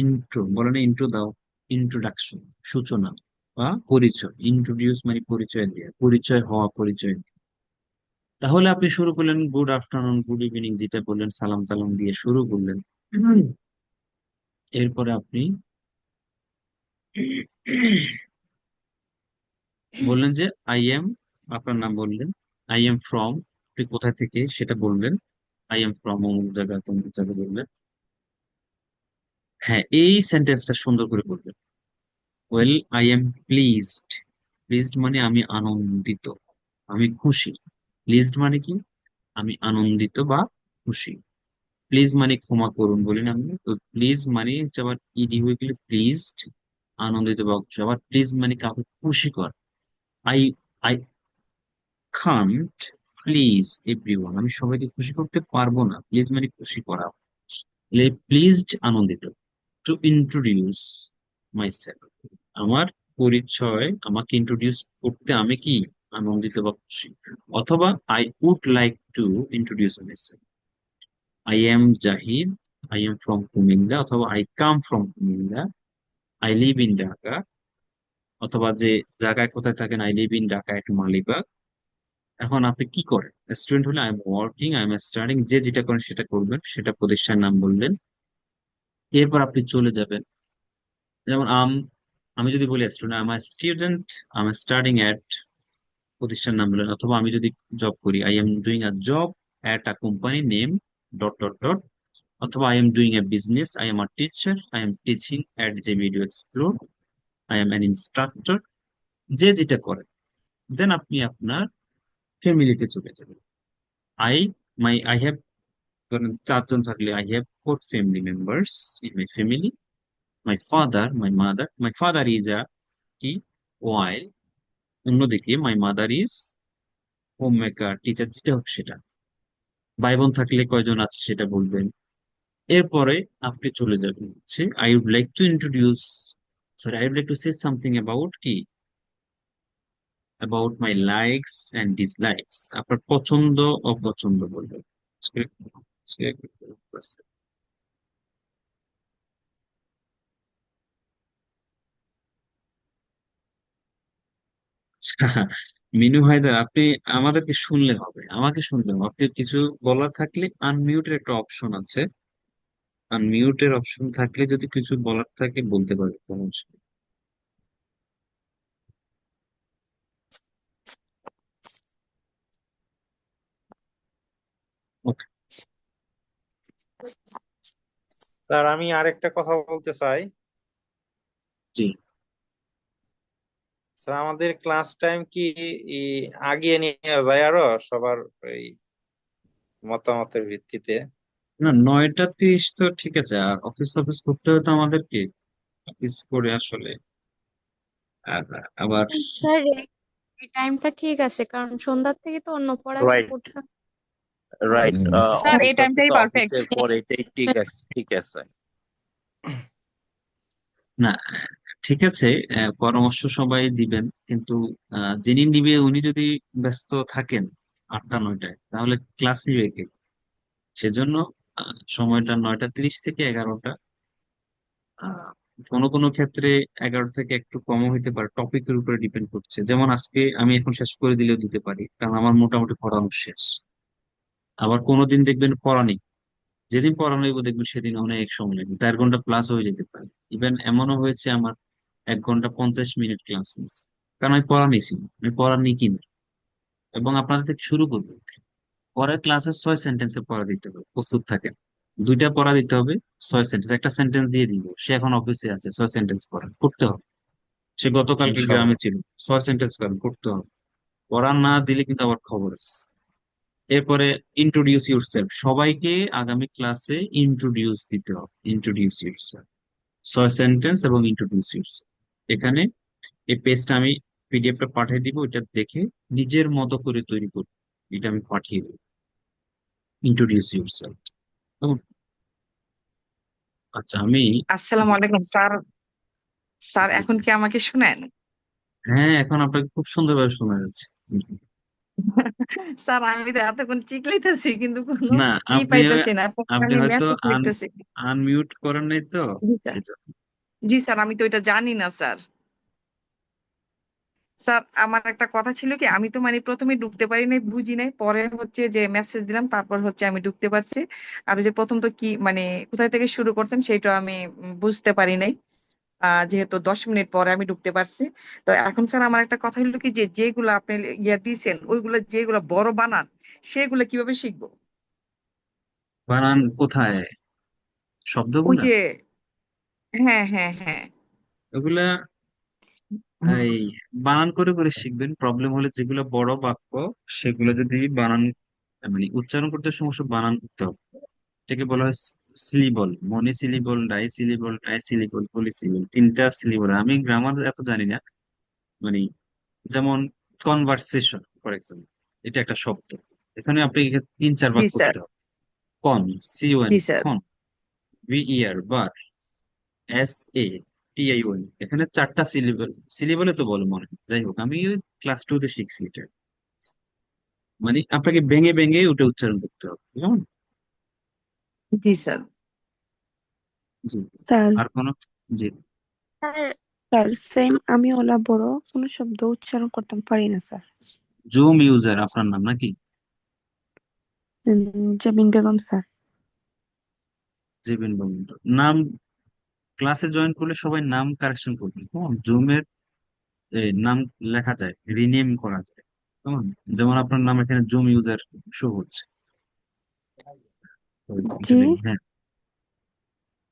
ইন্ট্রো বলে না, ইন্ট্রো দাও, ইন্ট্রোডাকশন, সূচনা বা পরিচয়। ইন্ট্রোডিউস মানে পরিচয় দেওয়া, পরিচয় হওয়া, পরিচয় দেওয়া। তাহলে আপনি শুরু করলেন গুড আফটারনুন, গুড ইভিনিং, যেটা বললেন, সালাম টালাম দিয়ে শুরু করলেন। এরপরে আপনি বললেন যে আই এম, আপনার নাম বললেন, আই এম ফ্রম, আপনি কোথায় থেকে সেটা বললেন, আই এম ফ্রম অমুক জায়গা তমুক জায়গা বললেন। হ্যাঁ, এই সেন্টেন্সটা সুন্দর করে বলবেন। Well, I am pleased. Pleased মানে আমি আনন্দিত, আমি খুশি। প্লিজড মানে কি? আমি আনন্দিত বা খুশি। প্লিজ মানে ক্ষমা করুন বলি না আমি, তো প্লিজ মানে হচ্ছে আবার ইডি হয়ে গেলে প্লিজড, আনন্দিত বা খুশি। আবার প্লিজ মানে কাউকে খুশি কর। I I can't please everyone, আমি সবাইকে খুশি করতে পারবো না। প্লিজ মানে খুশি করা। প্লিজড আনন্দিত। টু ইন্ট্রোডিউস মাইসেলফ, আমার পরিচয়, আমাকে ইন্ট্রোডিউস করতে আমি কি আনন্দিত বা খুশি। অথবা I would like to introduce myself, I am Zahid, I am from Comilla, অথবা I come from Comilla, I live in Dhaka. অথবা যে জায়গায় কোথায় থাকেন, I live in Dhaka at Malibagh. এখন আপনি কি করেন? স্টুডেন্ট হলে I am working, I am studying, যে যেটা করেন সেটা করবেন, সেটা প্রতিষ্ঠান নাম বললেন। এরপর আপনি চলে যাবেন, যেমন আমি যদি বলি student, I am student, I am studying at, প্রতিষ্ঠান নাম বললেন। অথবা আমি যদি জব করি, I am doing a job at a company name dot dot dot. অথবা I am doing a business, I am a teacher, I am teaching at যে video explore, I am an instructor, যে যেটা করেন। দেন আপনি আপনার ফ্যামিলিতে চলে যাবেন। আই আই হ্যাভ, ধরেন চারজন থাকলে, I have 4 family members in my family. My father is a কি, ওয়াইল। অন্যদিকে মাই mother is home maker, teacher, যেটা হোক সেটা। ভাই বোন থাকলে কয়জন আছে সেটা বলবেন। এরপরে আপনি চলে যাবেন হচ্ছে I would like to introduce, sorry, I would like to say something about কি, about my likes and dislikes, আপনার পছন্দ অপছন্দ বলবেন। আচ্ছা, মিনু ভাইদার, আপনি আমাদেরকে শুনলে হবে, আমাকে শুনলে হবে। আপনি কিছু বলার থাকলে আনমিউটের একটা অপশন আছে, আনমিউটের অপশন থাকলে যদি কিছু বলার থাকে বলতে পারবে, কোনো অসুবিধা নেই। ওকে, স্যার আমি আরেকটা কথা বলতে চাই। জি। স্যার আমাদের ক্লাস টাইম কি ই, আগিয়ে নিয়ে যায় আরো সবার এই মতামতের ভিত্তিতে? না, 9টা 30 তো ঠিক আছে, আর অফিস অফিস করতে হয় তো আমাদেরকে, অফিস করে আসলে আর আবার স্যার এই টাইমটা ঠিক আছে, কারণ সন্ধ্যার থেকে তো অন্য পড়ায় রাইট, ওঠা। রাইট। স্যার এই অফিস টাইমটাই অফিসে পারফেক্ট। অফিসের পর এটাই ঠিক আছে, ঠিক আছে। না, ঠিক আছে, পরামর্শ সবাই দিবেন, কিন্তু যিনি নিবে উনি যদি ব্যস্ত থাকেন 8টা 9টায়, তাহলে ক্লাস নিবে কে? সেজন্য সময়টা 9টা 30 থেকে 11টা। আহ, কোনো কোনো ক্ষেত্রে 11 থেকে একটু কমও হইতে পারে, টপিকের উপরে ডিপেন্ড করছে। যেমন আজকে আমি এখন শেষ করে দিলেও দিতে পারি, কারণ আমার মোটামুটি পড়ানো শেষ। আবার কোনোদিন দেখবেন পড়া নেই, যেদিন পড়ানো হইব দেখবেন সেদিন অনেক সময় লাগবে, 4 ঘন্টা প্লাস হয়ে যেতে পারে। ইভেন এমনও হয়েছে আমার 1 ঘন্টা 50 মিনিট ক্লাস নিয়েছে, কারণ আমি পড়া নিয়েছি না, আমি পড়া নিই কিনা। এবং আপনাদের থেকে শুরু করবো, পরের ক্লাসে 6 সেন্টেন্সে পড়া দিতে হবে, প্রস্তুত থাকেন। 2টা পড়া দিতে হবে, 6 সেন্টেন্স, একটা সেন্টেন্স দিয়ে দিব, সে এখন অফিসে আছে, 6 সেন্টেন্স পড়া করতে হবে। সে গতকালকে গ্রামে ইনশাল্লাহ। ছিল, 6 সেন্টেন্স করতে হবে। পড়া না দিলে কিন্তু আবার খবর আছে। এরপরে ইন্ট্রোডিউস ইউরসেলফ, সবাইকে আগামী ক্লাসে ইন্ট্রোডিউস দিতে হবে। ইন্ট্রোডিউস ইউরসেলফ, 6 সেন্টেন্স এবং ইন্ট্রোডিউস ইউরসেলফ। এখানে এই পেজটা আমি পিডিএফটা পাঠিয়ে দিব, এটা দেখে নিজের মতো করে তৈরি করুন। এটা আমি পাঠিয়ে দেবো, ইন্ট্রোডিউস ইউরসেলফ। আচ্ছা, আমি আসসালামু আলাইকুম স্যার। স্যার জি, এখন জি। কি আমাকে শুনেন? হ্যাঁ, এখন আপনাকে খুব সুন্দরভাবে শোনা যাচ্ছে। স্যার আমি তো এতক্ষণ চিল্লাইতেছি কিন্তু কোনো না, আপনি পাইতেছি না, পরে আপনি আমি হয়তো মেসেজ লিখতেছি। আনমিউট করেন নাই তো, জি স্যার। এই জন্য। জি স্যার, আমি তো এটা জানি না স্যার। স্যার আমার একটা কথা ছিল কি, আমি তো মানে প্রথমে ঢুকতে পারি নাই, বুঝি নাই, পরে হচ্ছে যে মেসেজ দিলাম, তারপর হচ্ছে আমি ঢুকতে পারছি। আর ওই যে প্রথম তো কি মানে কোথায় থেকে শুরু করছেন সেটা আমি বুঝতে পারি নাই। যেহেতু 10 মিনিট পরে আমি ঢুকতে পারছি। তো এখন স্যার আমার একটা কথা হলো কি, যে যেগুলো আপনি ইয়া দিয়েছেন ওইগুলো যেগুলো বড় বানান সেগুলো কিভাবে শিখবো? বানান কোথায়? ওই শব্দগুলা যে হ্যাঁ হ্যাঁ হ্যাঁ। ওগুলা এই বানান করে করে শিখবেন। প্রবলেম হলে যেগুলো বড় বাক্য, সেগুলো যদি বানান মানে উচ্চারণ করতে সমস্যা, বানান করতে হবে। এটাকে বলা হয় সিলিবল, মনিসিলিবল, ডাইসিলিবল, ট্রাইসিলিবল, পলিসিলিবল, 3টা সিলিবল। আমি গ্রামার এত জানি না, মানে যেমন কনভারসেশন ফর এক্সাম্পল, এটা একটা শব্দ। এখানে আপনি 3-4 জি ভাগ স্যার। করতে হবে। কন, সিওএন, জি স্যার। কন, ভিইআর, বার, SATION, এখানে 4টা সিলেবল। সিলেবলে তো বলো মনে হয়। যাই হোক, আমি ক্লাস 2-তে শিখছি এটা। মানে আপনাকে ভেঙে ভেঙে ওটা উচ্চারণ করতে হবে, কেমন? জি স্যার। জি। স্যার আর কোনো? জি। স্যার সেম আমি ওলা বড় কোনো শব্দ উচ্চারণ করতে পারি না স্যার। জুম ইউজার আপনার নাম নাকি? জেবিন বেগম স্যার। জীবন বন্ধু নাম। ক্লাসে জয়েন করলে সবাই নাম কারেকশন করবে, কেমন? জুমের নাম লেখা যায়, রিনেম করা যায়, কেমন? যেমন আপনার নাম এখানে জুম ইউজার শো হচ্ছে, তো জি এখানে হ্যাঁ,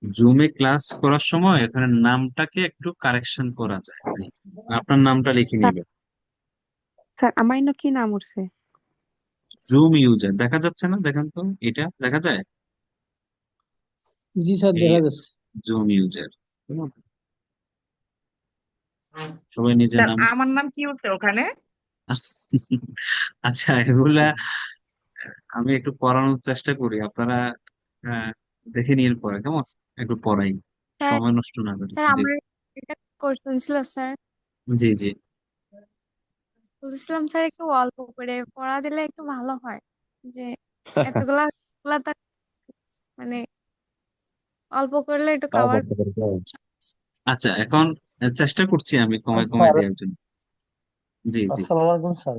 জুমে ক্লাস করার সময় এখানে নামটাকে একটু কারেকশন করা যায়। আপনার নামটা লিখে স্যার। নিবেন। স্যার আমার ইনো কি নাম উঠছে? জুম ইউজার দেখা যাচ্ছে না? দেখেন তো, এটা দেখা যায়? জি স্যার, এই দেখা যাচ্ছে। জুম ইউজার, সবাই নিজের স্যার নাম। আমার নাম কি উঠছে ওখানে? আচ্ছা, এগুলা আমি একটু পড়ানোর চেষ্টা করি, আপনারা আহ, দেখে নিন পরে, কেমন? একটু পড়াই, স্যার সময় নষ্ট না করি। স্যার জি, আমার একটা কোশ্চেন ছিল স্যার। জি, জি। বলছিলাম স্যার একটু অল্প করে পড়া দিলে একটু ভালো হয়, যে এতগুলা গুলা তো মানে অল্প করলে একটু কাভার। আচ্ছা, এখন চেষ্টা করছি আমি কমায় কমায় স্যার, দেওয়ার জন্য। জি, জি, আসসালামু আলাইকুম স্যার।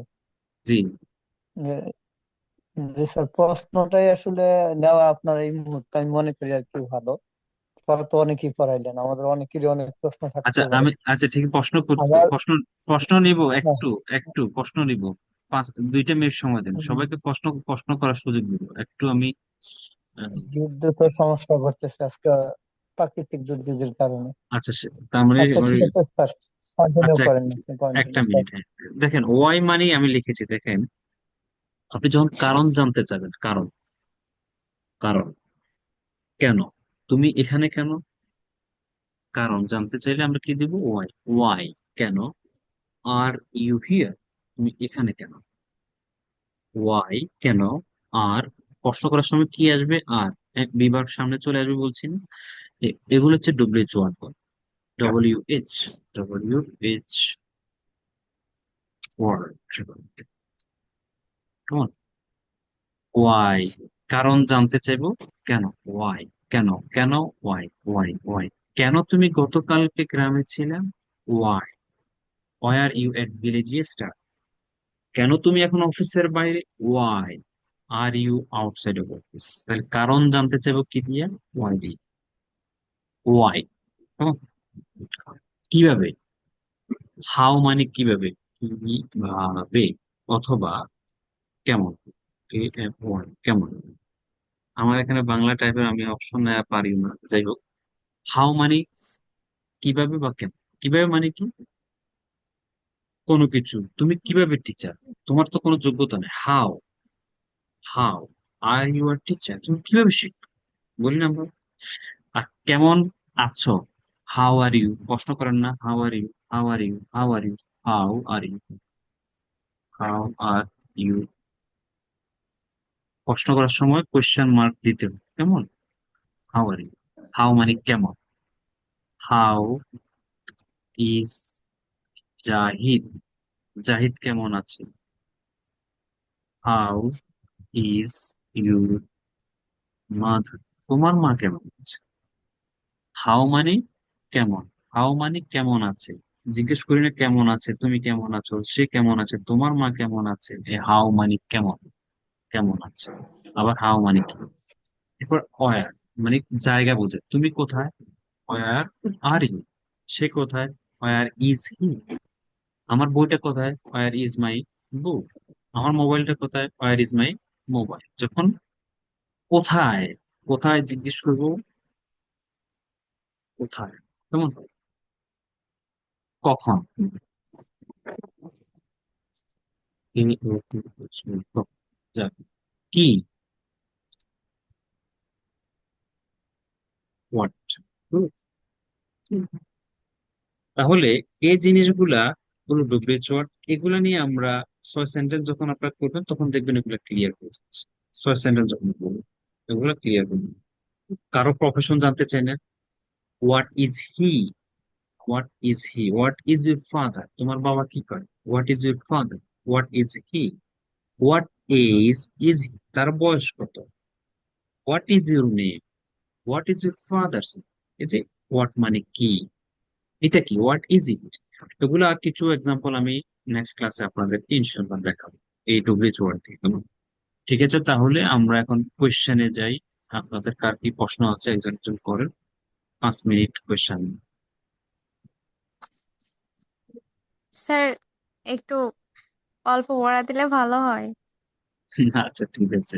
জি। যে যে স্যার প্রশ্নটাই আসলে নেওয়া আপনার এই মুহূর্তে আমি মনে করি আর কি ভালো। পরে তো অনেকেই পড়াইলেন, আমাদের অনেকেরই অনেক প্রশ্ন আচ্ছা, থাকতে পারে। আমি আচ্ছা ঠিক প্রশ্ন করছি, আবার প্রশ্ন প্রশ্ন নিব, হ্যাঁ, একটু একটু প্রশ্ন নিব। 2টা মিনিট সময় দেন, সবাইকে প্রশ্ন প্রশ্ন করার সুযোগ দিব একটু। আমি আহ, যুদ্ধ তো সমস্যা ঘটতেছে আজকে প্রাকৃতিক দুর্যোগের কারণে। আচ্ছা, তার মানে আচ্ছা ঠিক আছে স্যার, কন্টিনিউ আচ্ছা, করেন, আপনি একটা কন্টিনিউ মিনিট, হ্যাঁ। দেখেন, ওয়াই মানে আমি লিখেছি, দেখেন। আপনি যখন কারণ জানতে চাবেন, কারণ, কারণ কেন তুমি এখানে, কেন, কারণ জানতে চাইলে আমরা কি দিব? ওয়াই। ওয়াই, কেন। আর ইউ হিয়ার, তুমি এখানে কেন। ওয়াই, কেন। আর প্রশ্ন করার সময় কি আসবে? আর এক বিভাগ সামনে চলে আসবে, বলছি না? এগুলো হচ্ছে WH1 word. WH, WH word. কেমন? ওয়াই, কারণ জানতে চাইবো, কেন। ওয়াই, কেন, কেন। ওয়াই, ওয়াই, ওয়াই, কেন তুমি গতকালকে গ্রামে ছিলাম। Why, why are you at village yester, কেন তুমি এখন অফিসের বাইরে। Why are you outside of office. তাহলে কারণ জানতে চাইবো কি দিয়ে? ওয়াই দিয়ে। ওয়াই, কিভাবে। হাউ মানে কিভাবে, কিভাবে, অথবা কেমন, KMON, কেমন। আমার এখানে বাংলা টাইপের আমি অপশন পারি না, যাই হোক। হাউ মানে কিভাবে বা কেন। কিভাবে মানে কি, কোনো কিছু তুমি কিভাবে টিচার, তোমার তো কোনো যোগ্যতা নেই। How, how are your teacher, তুমি কিভাবে শিখবে, বলি না আমরা। আর কেমন আছো, হাউ আর ইউ, প্রশ্ন করেন না, how are you, how are you, how are you, how are you, how are you. প্রশ্ন করার সময় কোয়েশ্চেন মার্ক দিতে হবে, কেমন, হাউ আর ইউ। হাউ মানে কেমন, হাউ ইজ জাহিদ, জাহিদ কেমন আছে, হাউ ইজ ইউর মাদার, তোমার মা কেমন আছে। হাউ মানে কেমন, হাউ মানে কেমন আছে, জিজ্ঞেস করি না কেমন আছে, তুমি কেমন আছো, সে কেমন আছে, তোমার মা কেমন আছে, এ হাউ মানে কেমন, কেমন আছে। আবার হাউ মানে কি, এরপর ওয়ার মানে জায়গা বোঝে, তুমি কোথায়, ওয়ার আর ইউ, সে কোথায়, ওয়ার ইজ হি, আমার বইটা কোথায়, ওয়ার ইজ মাই বুক, আমার মোবাইলটা কোথায়, ওয়ার ইজ মাই মোবাইল। যখন কোথায়, কোথায় জিজ্ঞেস করবো, কোথায়, কেমন, কখন, তিনি যাবে, কি, হোয়াট। তাহলে এই জিনিসগুলা হলো ডব্লিউএইচ ওয়ার্ড, এগুলা নিয়ে আমরা 6 সেন্টেন্স যখন আপনারা করবেন তখন দেখবেন এগুলো ক্লিয়ার হয়ে যাচ্ছে। 6 সেন্টেন্স যখন করবেন এগুলো ক্লিয়ার হয়ে যাবে। কারো প্রফেশন জানতে চাইলেন, what is he, what is he, what is your father, তোমার বাবা কি করে, what is your father, what is he, what is he, তার বয়স কত, what is your name, what is your father's, এই যে হোয়াট মানে কি, এটা কি, হোয়াট ইজ ইট। এগুলো আর কিছু এক্সাম্পল আমি নেক্সট ক্লাসে আপনাদেরকে ইনশাল্লাহ দেখাবো এই ডব্লিউএইচ ওয়ার্ড থেকে। ঠিক আছে, তাহলে আমরা এখন কোয়েশ্চেনে যাই। আপনাদের কার কি প্রশ্ন আছে একজন একজন করেন, 5 মিনিট কোয়েশ্চেন। স্যার একটু অল্প পড়া দিলে ভালো হয়। আচ্ছা ঠিক আছে,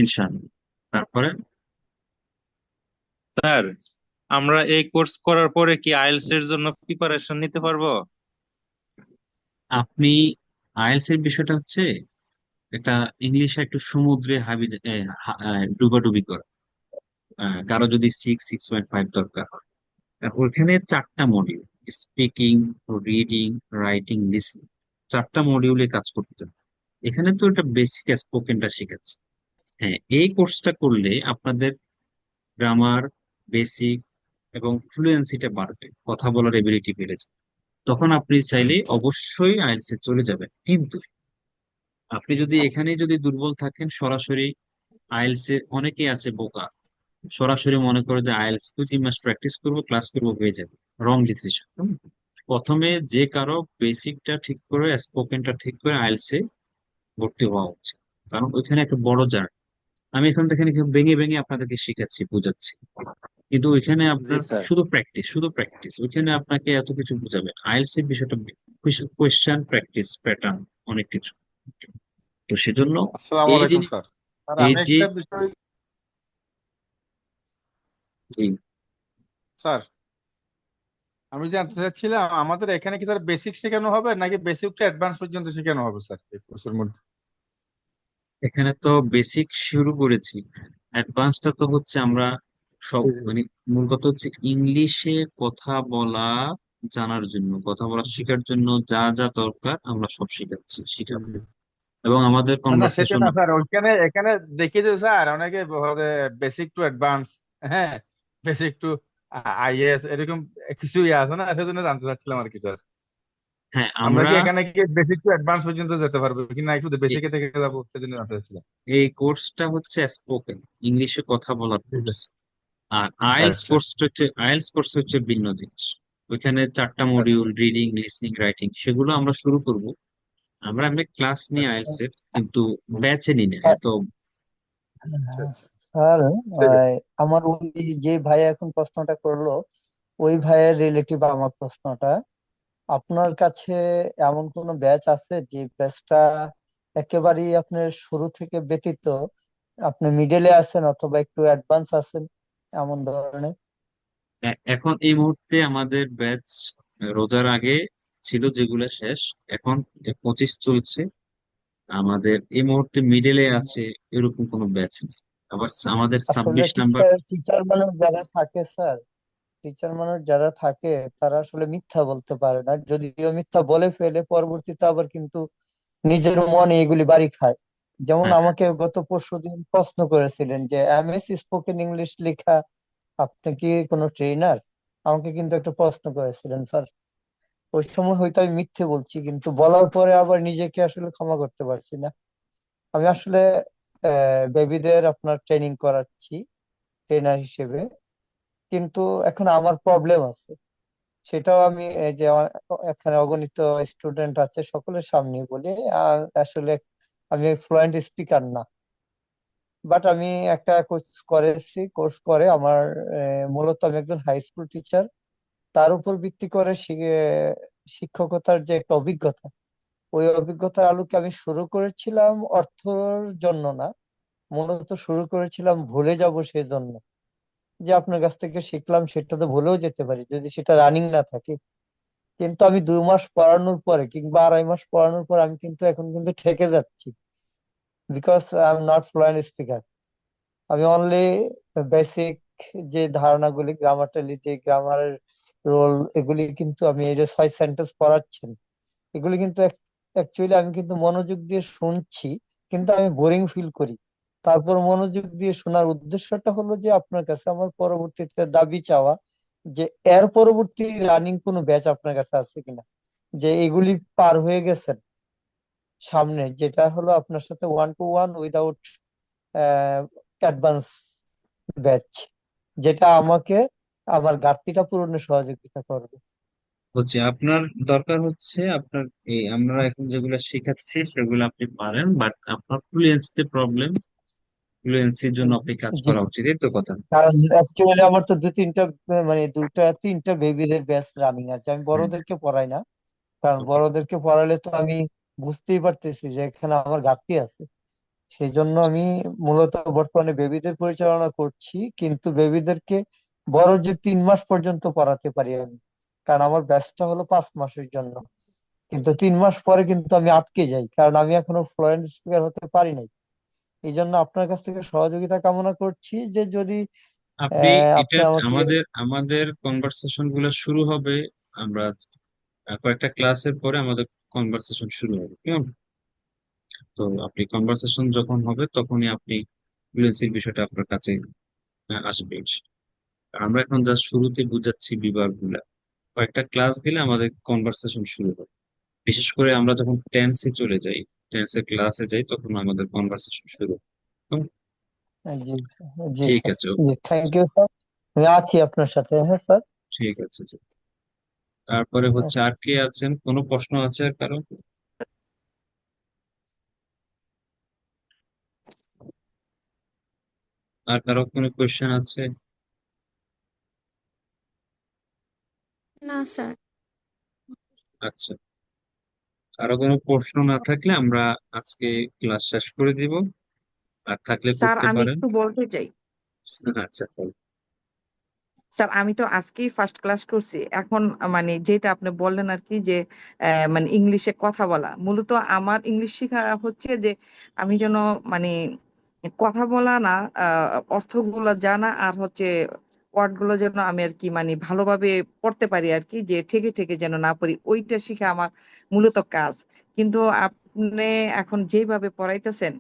ইনশাল্লাহ। তারপরে স্যার, আমরা এই কোর্স করার পরে কি আইএলটিএস এর জন্য প্রিপারেশন নিতে পারবো? আপনি আইএলটিএস এর বিষয়টা হচ্ছে একটা ইংলিশে একটু সমুদ্রে ডুবাডুবি করা। কারো যদি 6.5 দরকার হয়, আর ওইখানে 4টা module, speaking, reading, writing, listening, 4টা মডিউলে কাজ করতে হবে। এখানে তো এটা বেসিক স্পোকেনটা শিখাচ্ছে। হ্যাঁ, এই কোর্সটা করলে আপনাদের গ্রামার, বেসিক এবং ফ্লুয়েন্সিটা বাড়বে, কথা বলার এবিলিটি বেড়ে যাবে। তখন আপনি চাইলে অবশ্যই আইএলটিএস এ চলে যাবেন। কিন্তু আপনি যদি এখানে যদি দুর্বল থাকেন, সরাসরি আইএলটিএস এ অনেকেই আছে বোকা, সরাসরি মনে করে যে আইএলটিএস 2-3 মাস প্র্যাকটিস করবো, ক্লাস করবো, হয়ে যাবে। রং ডিসিশন। প্রথমে যে কারো বেসিকটা ঠিক করে, স্পোকেনটা ঠিক করে আইএলটিএস এ ভর্তি হওয়া উচিত। কারণ ওইখানে একটা বড় জার্নি। আমি এখন দেখেন এখানে ভেঙে ভেঙে আপনাদেরকে শিখাচ্ছি, বোঝাচ্ছি, কিন্তু ওইখানে জি আপনার স্যার। শুধু প্র্যাকটিস, শুধু প্র্যাকটিস, ওইখানে আপনাকে এত কিছু বোঝাবে। আইএলটিএস এর বিষয়টা কোয়েশ্চেন, প্র্যাকটিস, প্যাটার্ন, অনেক কিছু। তো সেজন্য আসসালামু এই আলাইকুম জিনিস, স্যার। স্যার এই আমি যে, একটা বিষয়, জি, স্যার আমি জানতে চাচ্ছিলাম আমাদের এখানে কি স্যার বেসিক শেখানো হবে নাকি বেসিক টু অ্যাডভান্স পর্যন্ত শেখানো হবে স্যার এই কোর্সের মধ্যে? এখানে তো বেসিক শুরু করেছি, অ্যাডভান্সটা তো হচ্ছে আমরা সব মানে মূল কথা হচ্ছে ইংলিশে কথা বলা জানার জন্য, কথা বলা শেখার জন্য যা যা দরকার আমরা সব শিখাচ্ছি, শিখাবো। এবং আমাদের না না সেটা কনভারসেশন, না স্যার, ওইখানে এখানে দেখি যে স্যার অনেকে বলে বেসিক টু অ্যাডভান্স, হ্যাঁ, বেসিক টু আইএস এরকম কিছুই আছে না, সেজন্য জানতে চাচ্ছিলাম আর কি স্যার। হ্যাঁ আমরা আমরা কি এখানে কি বেসিক টু অ্যাডভান্স পর্যন্ত যেতে পারবো কি না, একটু এ- বেসিকে থেকে যাবো সেজন্য জানতে চাচ্ছিলাম। এই কোর্সটা হচ্ছে স্পোকেন ইংলিশে কথা বলার ঠিক কোর্স। আছে। আর আইএলটিএস আচ্ছা কোর্স হচ্ছে, আইএলটিএস কোর্স হচ্ছে ভিন্ন জিনিস। ওইখানে 4টা আচ্ছা মডিউল, রিডিং, লিসনিং, রাইটিং, সেগুলো আমরা শুরু করব। আমরা এমনি ক্লাস নিয়ে আচ্ছা আইএলটিএস এর, কিন্তু ব্যাচে নিই না এত। আচ্ছা স্যার, ঠিক আছে। আমার ওই যে ভাই এখন প্রশ্নটা করলো, ওই ভাইয়ের রিলেটিভ আমার প্রশ্নটা, আপনার কাছে এমন কোনো ব্যাচ আছে যে ব্যাচটা একেবারেই আপনার শুরু থেকে ব্যতীত, আপনি মিডলে আছেন অথবা একটু অ্যাডভান্স আছেন এমন ধরনের? এখন এই মুহূর্তে আমাদের ব্যাচ রোজার আগে ছিল যেগুলো শেষ, এখন 25 চলছে। আমাদের এই মুহূর্তে মিডলে আছে এরকম কোনো ব্যাচ নেই। আবার আমাদের আসলে 26 নাম্বার। টিচার টিচার মানুষ যারা থাকে স্যার, টিচার মানুষ যারা থাকে তারা আসলে মিথ্যা বলতে পারে না, যদিও মিথ্যা বলে ফেলে পরবর্তীতে আবার কিন্তু নিজের মনে এগুলি বাড়ি খায়। যেমন হ্যাঁ, আমাকে গত পরশুদিন প্রশ্ন করেছিলেন যে এমএস স্পোকেন ইংলিশ লেখা আপনি কি কোনো ট্রেনার, আমাকে কিন্তু একটা প্রশ্ন করেছিলেন স্যার। ওই সময় হয়তো আমি মিথ্যে বলছি, কিন্তু বলার পরে আবার নিজেকে আসলে ক্ষমা করতে পারছি না। আমি আসলে বেবিদের আপনার ট্রেনিং করাচ্ছি ট্রেনার হিসেবে, কিন্তু এখন আমার প্রবলেম আছে। সেটাও আমি এই যে আমার এখানে অগণিত স্টুডেন্ট আছে সকলের সামনে বলি, আসলে আমি ফ্লুয়েন্ট স্পিকার না। বাট আমি একটা কোর্স করে আমার মূলত আমি একজন হাই স্কুল টিচার। তার উপর ভিত্তি করে শিক্ষকতার যে একটা অভিজ্ঞতা, ওই অভিজ্ঞতার আলোকে আমি শুরু করেছিলাম অর্থর জন্য না, মূলত শুরু করেছিলাম ভুলে যাব সেই জন্য। যে আপনার কাছ থেকে শিখলাম সেটা তো ভুলেও যেতে পারি যদি সেটা রানিং না থাকে। কিন্তু আমি 2 মাস পড়ানোর পরে কিংবা 2.5 মাস পড়ানোর পর আমি কিন্তু এখন কিন্তু ঠেকে যাচ্ছি, because I am not fluent speaker. আমি অনলি বেসিক যে ধারণাগুলি, যে গ্রামারের রোল, এগুলি কিন্তু আমি এই যে 6 সেন্টেন্স পড়াচ্ছেন, এগুলি কিন্তু অ্যাকচুয়ালি আমি কিন্তু মনোযোগ দিয়ে শুনছি, কিন্তু আমি বোরিং ফিল করি। তারপর মনোযোগ দিয়ে শোনার উদ্দেশ্যটা হলো যে আপনার কাছে আমার পরবর্তীতে দাবি চাওয়া যে এর পরবর্তী রানিং কোনো ব্যাচ আপনার কাছে আছে কিনা, যে এগুলি পার হয়ে গেছেন সামনে, যেটা হলো আপনার সাথে 1-to-1 উইদাউট অ্যাডভান্স ব্যাচ, যেটা আমাকে আমার ঘাটতিটা পূরণে সহযোগিতা করবে। হচ্ছে আপনার দরকার হচ্ছে আপনার এই আমরা এখন যেগুলো শেখাচ্ছি সেগুলো আপনি পারেন, বাট আপনার ফ্লুয়েন্সিতে প্রবলেম। ফ্লুয়েন্সির জন্য আপনি কাজ জি, করা উচিত, এই তো কথা। কারণ অ্যাকচুয়ালি আমার তো 2-3টা মানে 2-3টা বেবিদের ব্যাচ রানিং আছে, আমি হুম। বড়দেরকে পড়াই না। কারণ ওকে। বড়দেরকে পড়ালে তো আমি বুঝতেই পারতেছি যে এখানে আমার ঘাটতি আছে। সেই জন্য আমি মূলত বর্তমানে বেবিদের পরিচালনা করছি, কিন্তু বেবিদেরকে বড় যে 3 মাস পর্যন্ত পড়াতে পারি আমি, কারণ আমার ব্যাচটা হলো 5 মাসের জন্য। কিন্তু 3 মাস পরে কিন্তু আমি আটকে যাই, কারণ আমি এখনো ফ্লুয়েন্ট স্পিকার হতে পারি নাই। এই জন্য আপনার কাছ থেকে সহযোগিতা কামনা করছি যে যদি আপনি এটা আপনি আমাকে। আমাদের আমাদের কনভারসেশন গুলো শুরু হবে। আমরা কয়েকটা ক্লাসের পরে আমাদের কনভারসেশন শুরু হবে, কেমন? তো আপনি কনভারসেশন যখন হবে তখনই আপনি ফ্লুয়েন্সির বিষয়টা আপনার কাছে আসবে। আমরা এখন জাস্ট শুরুতে বুঝাচ্ছি বিভাগগুলা। কয়েকটা ক্লাস গেলে আমাদের কনভারসেশন শুরু হবে। বিশেষ করে আমরা যখন টেন্সে চলে যাই, টেন্সের ক্লাসে যাই, তখন আমাদের কনভারসেশন শুরু হবে। হুম, জি স্যার, জি ঠিক স্যার, আছে, জি ওকে। Thank you sir. আমি আছি আপনার সাথে, হ্যাঁ স্যার। ঠিক আছে, জি। তারপরে হচ্ছে আর কে আছেন, কোনো প্রশ্ন আছে আর কারো? আর কারো কোনো কোয়েশ্চেন আছে? না স্যার। আচ্ছা, কারো কোনো প্রশ্ন না থাকলে আমরা আজকে ক্লাস শেষ করে দিব। আর থাকলে স্যার করতে আমি পারেন। একটু বলতে চাই। আচ্ছা, বল। স্যার আমি তো আজকেই ফার্স্ট ক্লাস করছি এখন, মানে যেটা আপনি বললেন আর কি যে মানে ইংলিশে কথা বলা, মূলত আমার ইংলিশ শেখা হচ্ছে যে আমি যেন মানে কথা বলা না, অর্থগুলো জানা আর হচ্ছে ওয়ার্ড গুলো যেন আমি আর কি মানে ভালোভাবে পড়তে পারি আর কি, যে ঠেকে ঠেকে যেন না পড়ি, ওইটা শিখা আমার মূলত কাজ। কিন্তু আপনি এখন যেভাবে পড়াইতেছেন,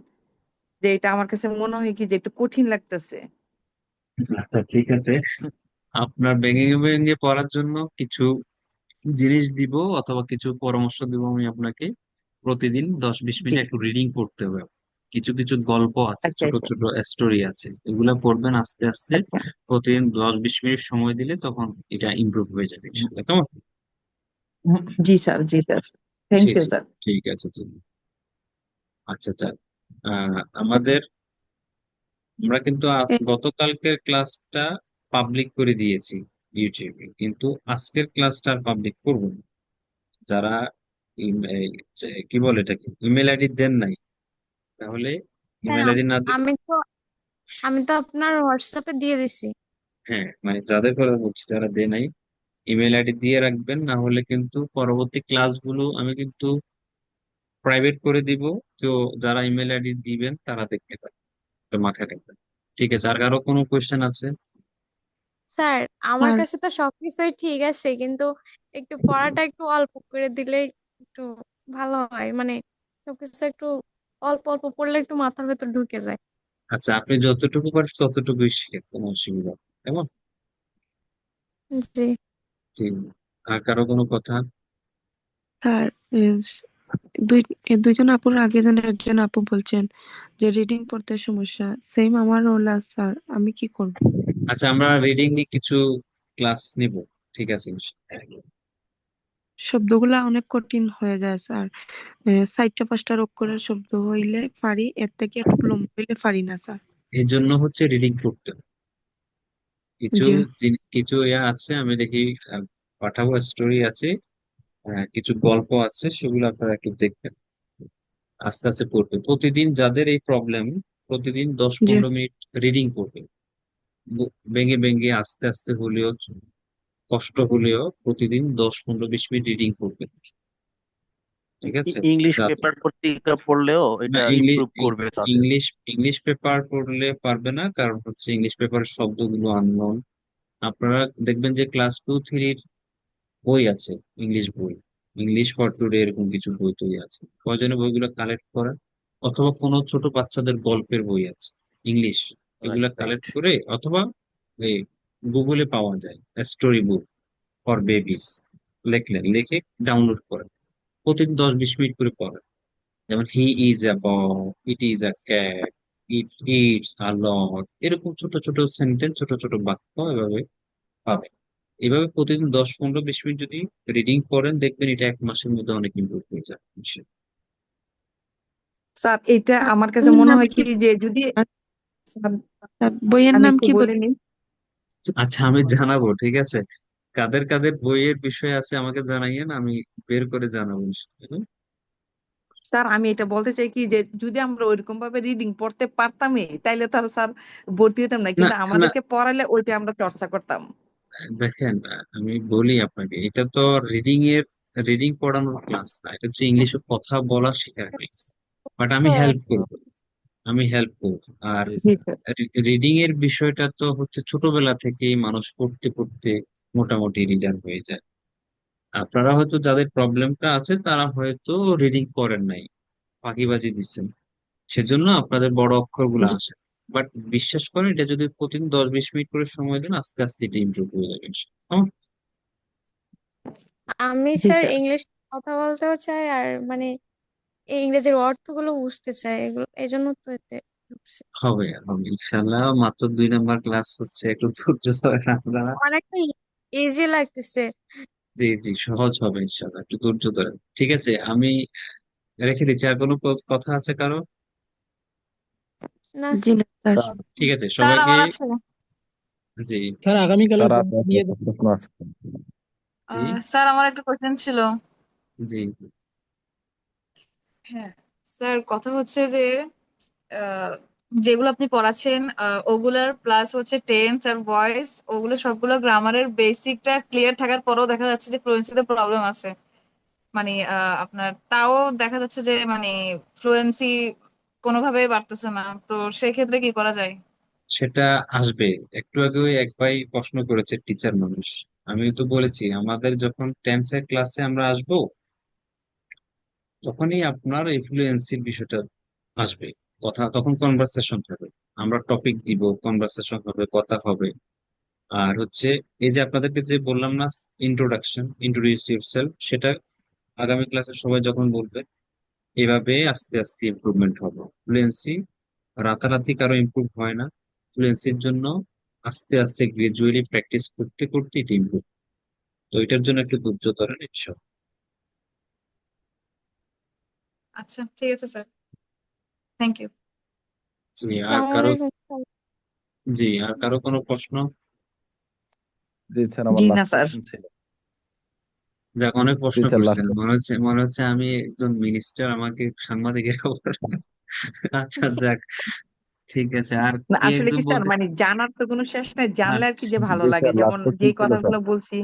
যে এটা আমার কাছে মনে হয় কি যে একটু কঠিন লাগতেছে। আচ্ছা, ঠিক আছে। আপনার ভেঙে ভেঙে পড়ার জন্য কিছু জিনিস দিব অথবা কিছু পরামর্শ দিব আমি আপনাকে। প্রতিদিন 10-20 মিনিট জি। একটু রিডিং করতে হবে। কিছু কিছু গল্প আছে, আচ্ছা ছোট আচ্ছা ছোট স্টোরি আছে, এগুলা পড়বেন আস্তে আস্তে। আচ্ছা। প্রতিদিন 10-20 মিনিট সময় দিলে তখন এটা ইমপ্রুভ হয়ে যাবে ইনশাআল্লাহ, কেমন? জি sir, G sir, thank G, you G. Sir. ঠিক আছে, জি। আচ্ছা, আচ্ছা। আমাদের আমরা কিন্তু গতকালকের ক্লাসটা পাবলিক করে দিয়েছি ইউটিউবে, কিন্তু আজকের ক্লাসটা আর পাবলিক করবো না। যারা এই কি বলে এটাকে ইমেল আইডি দেন নাই, তাহলে স্যার ইমেল আইডি না দিলে। আমি তো আপনার হোয়াটসঅ্যাপে দিয়ে দিছি। হ্যাঁ, মানে যাদের কথা বলছি যারা দেন নাই, ইমেল আইডি দিয়ে রাখবেন, না হলে কিন্তু পরবর্তী ক্লাসগুলো আমি কিন্তু প্রাইভেট করে দিব, তো যারা ইমেল আইডি দিবেন তারা দেখতে পাবে, তো মাথায় রাখবেন। ঠিক আছে, আর কারো কোনো কোয়েশ্চেন আছে? স্যার আমার স্যার কাছে তো সবকিছুই ঠিক আছে, কিন্তু একটু পড়াটা একটু অল্প করে দিলে একটু ভালো হয়, মানে সবকিছু একটু অল্প অল্প পড়লে একটু মাথার ভেতর ঢুকে যায়। আচ্ছা, আপনি যতটুকু পারেন ততটুকুই শিখেন, কোনো অসুবিধা নেই, কেমন? জি। জি। আর কারো কোনো কথা? স্যার দুই দুইজন আপুর আগে যেন একজন আপু বলছেন যে রিডিং পড়তে সমস্যা, সেম আমার হলো স্যার, আমি কি করব? আচ্ছা, আমরা রিডিং নিয়ে কিছু ক্লাস নিব, ঠিক আছে শব্দগুলা অনেক কঠিন হয়ে যায় স্যার। 4টা 5টা অক্ষরের শব্দ হইলে পারি, এর থেকে একটু লম্বা হইলে পারি না স্যার। এই জন্য হচ্ছে রিডিং করতে হবে। কিছু জি কিছু ইয়া আছে, আমি দেখি পাঠাবো, স্টোরি আছে, কিছু গল্প আছে, সেগুলো আপনারা একটু দেখবেন, আস্তে আস্তে পড়বে প্রতিদিন। যাদের এই প্রবলেম, প্রতিদিন দশ জি পনেরো মিনিট রিডিং করবে, ভেঙে ভেঙে আস্তে আস্তে হলেও, কষ্ট হলেও প্রতিদিন 10 15 20 মিনিট রিডিং করবে, ঠিক আছে? ইংলিশ যাতে পেপার পত্রিকা পড়লেও না, এটা ইংলিশ ইমপ্রুভ করবে তাদের। ইংলিশ ইংলিশ পেপার পড়লে পারবে না, কারণ হচ্ছে ইংলিশ পেপারের শব্দগুলো আননোন। আপনারা দেখবেন যে ক্লাস 2 3 বই আছে, ইংলিশ বই, ইংলিশ ফর টুডে, এরকম কিছু বই টই আছে, প্রয়োজনে বইগুলো কালেক্ট করা, অথবা কোনো ছোট বাচ্চাদের গল্পের বই আছে ইংলিশ, রাইট এগুলা রাইট। কালেক্ট করে, অথবা এই গুগলে পাওয়া যায় স্টোরি বুক ফর বেবিস, লিখলেন, লিখে ডাউনলোড করেন, প্রতিদিন 10 20 মিনিট করে পড়েন। যেমন he is a boy, it is a cat, it it's a lot, এরকম ছোট ছোট সেন্টেন্স, ছোট ছোট বাক্য এভাবে পাবেন। এভাবে প্রতিদিন 10 15 20 মিনিট যদি রিডিং করেন, দেখবেন এটা 1 মাসের মধ্যে অনেক ইমপ্রুভ হয়ে যাবে ইনশাআল্লাহ। স্যার এটা স্যার, আমার কাছে বইয়ের মনে নাম হয় কি? কি যে যদি স্যার, স্যার, বইয়ের আমি নাম একটু কি বলে নিই। আচ্ছা, আমি জানাবো, ঠিক আছে? কাদের কাদের বইয়ের বিষয় আছে আমাকে জানাইয়েন, আমি বের করে জানাবো ইনশাআল্লাহ। স্যার আমি এটা বলতে চাই কি যে যদি আমরা ওইরকম ভাবে রিডিং পড়তে পারতামই তাইলে তো আর স্যার ভর্তি হতাম না, না কিন্তু না, আমাদেরকে পড়ালে ওইটা আমরা চর্চা করতাম। দেখেন, আমি বলি আপনাকে, এটা তো রিডিং পড়ানোর ক্লাস না, এটা হচ্ছে ইংলিশে কথা বলা শেখার ক্লাস। বাট আমি হেল্প করব, আমি হেল্প করব। আর জি জি স্যার। স্যার। রিডিং এর বিষয়টা তো হচ্ছে ছোটবেলা থেকেই মানুষ পড়তে পড়তে মোটামুটি রিডার হয়ে যায়। আপনারা হয়তো যাদের প্রবলেমটা আছে তারা হয়তো রিডিং করেন নাই, ফাঁকিবাজি দিচ্ছেন, সেজন্য আপনাদের বড় অক্ষরগুলো আসে। বাট বিশ্বাস করেন, এটা যদি প্রতিদিন 10 20 মিনিট করে সময় দেন, আস্তে আস্তে এটা ইমপ্রুভ হয়ে যাবে ইনশাআল্লাহ। আমি জি স্যার স্যার। ইংলিশ কথা বলতেও চাই, আর মানে এই ইংরেজির অর্থগুলো বুঝতে চাই, এগুলো এই জন্য তো এতে ঢুকছে। হবে হবে ইনশাআল্লাহ, মাত্র 2 নাম্বার ক্লাস হচ্ছে, একটু ধৈর্য ধরেন আপনারা। অনেকটা ইজি লাগতেছে। জি জি, সহজ হবে ইনশাআল্লাহ, একটু ধৈর্য ধরেন, ঠিক আছে? আমি রেখে দিচ্ছি। আর কোনো কথা আছে কারো? না জি স্যার। না স্যার। স্যার ঠিক আছে স্যার সবাইকে। আমার আছে। জি স্যার আগামীকালের স্যার জন্য আপনার নিয়ে একটা যাবেন। প্রশ্ন আছে। জি স্যার আমার একটা কোশ্চেন ছিল। জি। হ্যাঁ স্যার, কথা হচ্ছে যে আহ, যেগুলো আপনি পড়াচ্ছেন ওগুলার প্লাস হচ্ছে টেন্স আর ভয়েস, ওগুলো সবগুলো গ্রামারের বেসিকটা ক্লিয়ার থাকার পরেও দেখা যাচ্ছে যে ফ্লুয়েন্সিতে প্রবলেম আছে। মানে আপনার তাও দেখা যাচ্ছে যে মানে ফ্লুয়েন্সি কোনোভাবেই বাড়তেছে না, তো সেক্ষেত্রে কি করা যায়? সেটা আসবে। একটু আগে ওই এক ভাই প্রশ্ন করেছে, টিচার মানুষ, আমি তো বলেছি আমাদের যখন টেন্সের ক্লাসে আমরা আসবো, তখনই আপনার ইনফ্লুয়েন্সির বিষয়টা আসবে। কথা তখন কনভারসেশন হবে, আমরা টপিক দিব, কনভারসেশন হবে, কথা হবে। আর হচ্ছে এই যে আপনাদেরকে যে বললাম না, ইন্ট্রোডিউস ইউরসেলফ, সেটা আগামী ক্লাসে সবাই যখন বলবে, এভাবে আস্তে আস্তে ইমপ্রুভমেন্ট হবে। ফ্লুয়েন্সি রাতারাতি কারো ইমপ্রুভ হয় না, ফ্লুয়েন্সির জন্য আস্তে আস্তে গ্রাজুয়ালি প্র্যাকটিস করতে করতে এটা ইমপ্রুভ। তো এটার জন্য একটু ধৈর্য ধরেন ইনশাআল্লাহ। আচ্ছা ঠিক আছে স্যার, থ্যাংক ইউ। জি। আর আসসালামু কারো? আলাইকুম স্যার। জি, আর কারো কোনো প্রশ্ন? জি স্যার, আমার জি না লাস্ট স্যার। কোশ্চেন ছিল। যাক, অনেক জি প্রশ্ন স্যার, করছেন, লাস্ট। মনে হচ্ছে আমি একজন মিনিস্টার, আমাকে সাংবাদিকের খবর। আচ্ছা যাক, ঠিক আছে। আর না কে আসলে একজন কি স্যার বলতে? মানে জানার তো কোনো শেষ নাই, জানলে আর কি আচ্ছা, যে ভালো জি লাগে, স্যার, যেমন লাস্ট যে কোশ্চেন ছিল স্যার। কথাগুলো বলছি।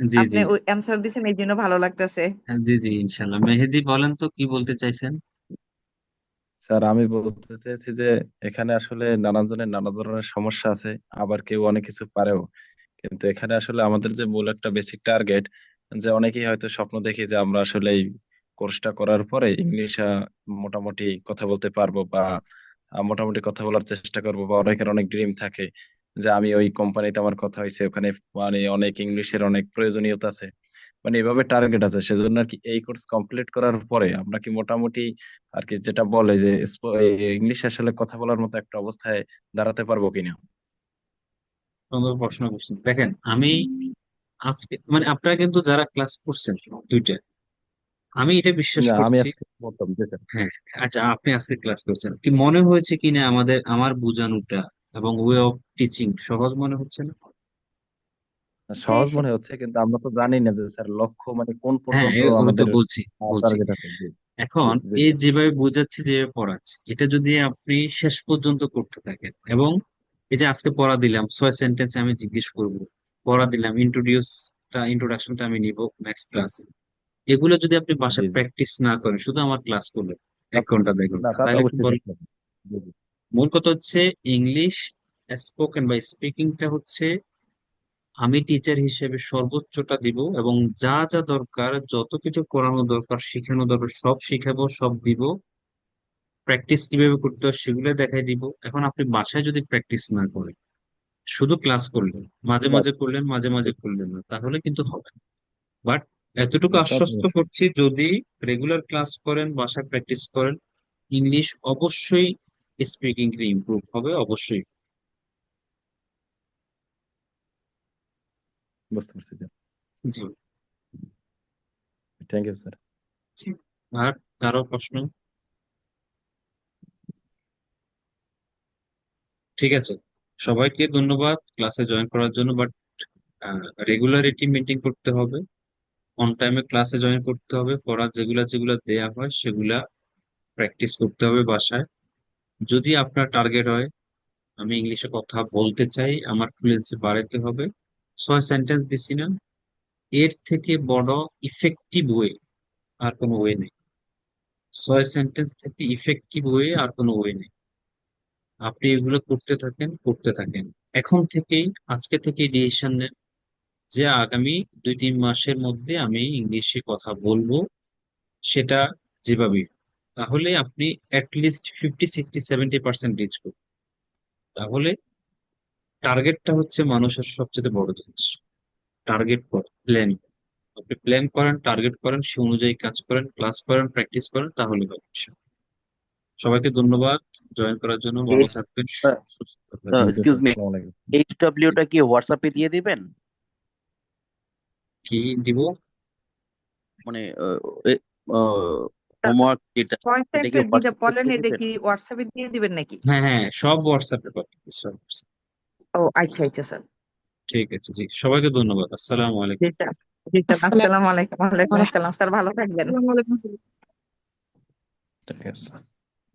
জি আপনি জি ওই অ্যান্সার দিছেন এই জন্য ভালো লাগতেছে। জি জি ইনশাল্লাহ। মেহেদি বলেন তো কি বলতে চাইছেন? স্যার আমি বলতে চাইছি যে এখানে আসলে নানান জনের নানা ধরনের সমস্যা আছে, আবার কেউ অনেক কিছু পারেও, কিন্তু এখানে আসলে আমাদের যে মূল একটা বেসিক টার্গেট, যে অনেকেই হয়তো স্বপ্ন দেখি যে আমরা আসলে এই কোর্সটা করার পরে ইংলিশ মোটামুটি কথা বলতে পারবো, বা মোটামুটি কথা বলার চেষ্টা করবো, বা অনেকের অনেক ড্রিম থাকে যে আমি ওই কোম্পানিতে আমার কথা হয়েছে, ওখানে মানে অনেক ইংলিশের অনেক প্রয়োজনীয়তা আছে, মানে এভাবে টার্গেট আছে। সেজন্য আর কি এই কোর্স কমপ্লিট করার পরে আমরা কি মোটামুটি আর কি যেটা বলে যে ইংলিশ আসলে কথা বলার মতো একটা অবস্থায় দাঁড়াতে পারবো কিনা। সুন্দর প্রশ্ন করছেন। দেখেন আমি আজকে মানে আপনারা কিন্তু যারা ক্লাস করছেন দুইটা, আমি এটা বিশ্বাস না আমি করছি। আজকে বলতাম যে স্যার, হ্যাঁ, আচ্ছা আপনি আজকে ক্লাস করছেন, কি মনে হয়েছে কিনা আমার বোঝানোটা এবং ওয়ে অফ টিচিং সহজ মনে হচ্ছে না? জি সহজ স্যার। মনে হচ্ছে, কিন্তু আমরা তো জানি না যে স্যার লক্ষ্য মানে কোন হ্যাঁ, পর্যন্ত ওটা তো আমাদের বলছি। টার্গেট আছে। জি জি এখন জি এই স্যার। যেভাবে বোঝাচ্ছি, যেভাবে পড়াচ্ছি, এটা যদি আপনি শেষ পর্যন্ত করতে থাকেন, এবং এই যে আজকে পড়া দিলাম 6 সেন্টেন্স আমি জিজ্ঞেস করব, পড়া দিলাম ইন্ট্রোডাকশনটা আমি নিব নেক্সট ক্লাসে, এগুলো যদি আপনি জি বাসায় জি। প্র্যাকটিস না করেন, শুধু আমার ক্লাস করলেন তা- 1 ঘন্টা 2 না ঘন্টা, তা তো তাহলে কি অবশ্যই বল? স্যার। জি জি। মূল কথা হচ্ছে ইংলিশ স্পোকেন বা স্পিকিংটা হচ্ছে আমি টিচার হিসেবে সর্বোচ্চটা দিব, এবং যা যা দরকার, যত কিছু করানো দরকার, শেখানো দরকার, সব শিখাবো, সব দিব। প্র্যাকটিস কিভাবে করতে হয় সেগুলো দেখাই দিব। এখন আপনি বাসায় যদি প্র্যাকটিস না করেন, শুধু ক্লাস করলেন, মাঝে না মাঝে করলেন, মাঝে মাঝে করলেন না, তাহলে কিন্তু হবে না। বাট এতটুকু না, তা তো আশ্বস্ত অবশ্যই। করছি, যদি রেগুলার ক্লাস করেন, বাসায় প্র্যাকটিস করেন, ইংলিশ অবশ্যই স্পিকিং ইমপ্রুভ হবে, অবশ্যই। বুঝতে পারছি স্যার। জি থ্যাংক ইউ স্যার। জি। আর কারো প্রশ্ন? ঠিক আছে, সবাইকে ধন্যবাদ ক্লাসে জয়েন করার জন্য, বাট রেগুলারিটি মেনটেন করতে হবে, অন টাইমে ক্লাসে জয়েন করতে হবে, পড়া যেগুলা যেগুলা দেয়া হয় সেগুলা প্র্যাকটিস করতে হবে বাসায়। যদি আপনার টার্গেট হয় আমি ইংলিশে কথা বলতে চাই, আমার ফ্লুয়েন্সি বাড়াতে হবে, 6 সেন্টেন্স দিছি না, এর থেকে বড় ইফেক্টিভ ওয়ে আর কোনো ওয়ে নেই। 6 সেন্টেন্স থেকে ইফেক্টিভ ওয়ে আর কোনো ওয়ে নেই। আপনি এগুলো করতে থাকেন এখন থেকেই, আজকে থেকেই ডিসিশন নেন যে আগামী 2-3 মাসের মধ্যে আমি ইংলিশে কথা বলবো, সেটা যেভাবেই হোক। তাহলে আপনি অ্যাটলিস্ট 50, 60, 70% রিচ করবেন। তাহলে টার্গেটটা হচ্ছে মানুষের সবচেয়ে বড় জিনিস। টার্গেট প্ল্যান, আপনি প্ল্যান করেন, টার্গেট করেন, সে অনুযায়ী কাজ করেন, ক্লাস করেন, প্র্যাকটিস করেন, তাহলে হবে ইনশাআল্লাহ। সবাইকে ধন্যবাদ জয়েন করার জন্য। ভালো থাকবেন, সুস্থ থাকবেন। Thank you excuse sir, me, আসসালামু আলাইকুম। HW টা কি হোয়াটসঅ্যাপে দিয়ে দিবেন? কি দিব? মানে হোমওয়ার্ক যেটা, পয়েন্টটা এটা একটু কি দিতে হোয়াটসঅ্যাপে বলেন, দিয়ে এটা দিবেন? কি হোয়াটসঅ্যাপে দিয়ে দিবেন নাকি? হ্যাঁ হ্যাঁ, সব হোয়াটসঅ্যাপে পাবেন, সব WhatsApp। ও আচ্ছা আচ্ছা স্যার। ঠিক আছে, জি সবাইকে ধন্যবাদ, আসসালামু জি আলাইকুম। স্যার। জি স্যার, আসসালামু আসসালামু আলাইকুম। ওয়ালাইকুম আসসালাম স্যার, ভালো থাকবেন। আলাইকুম। ঠিক আছে।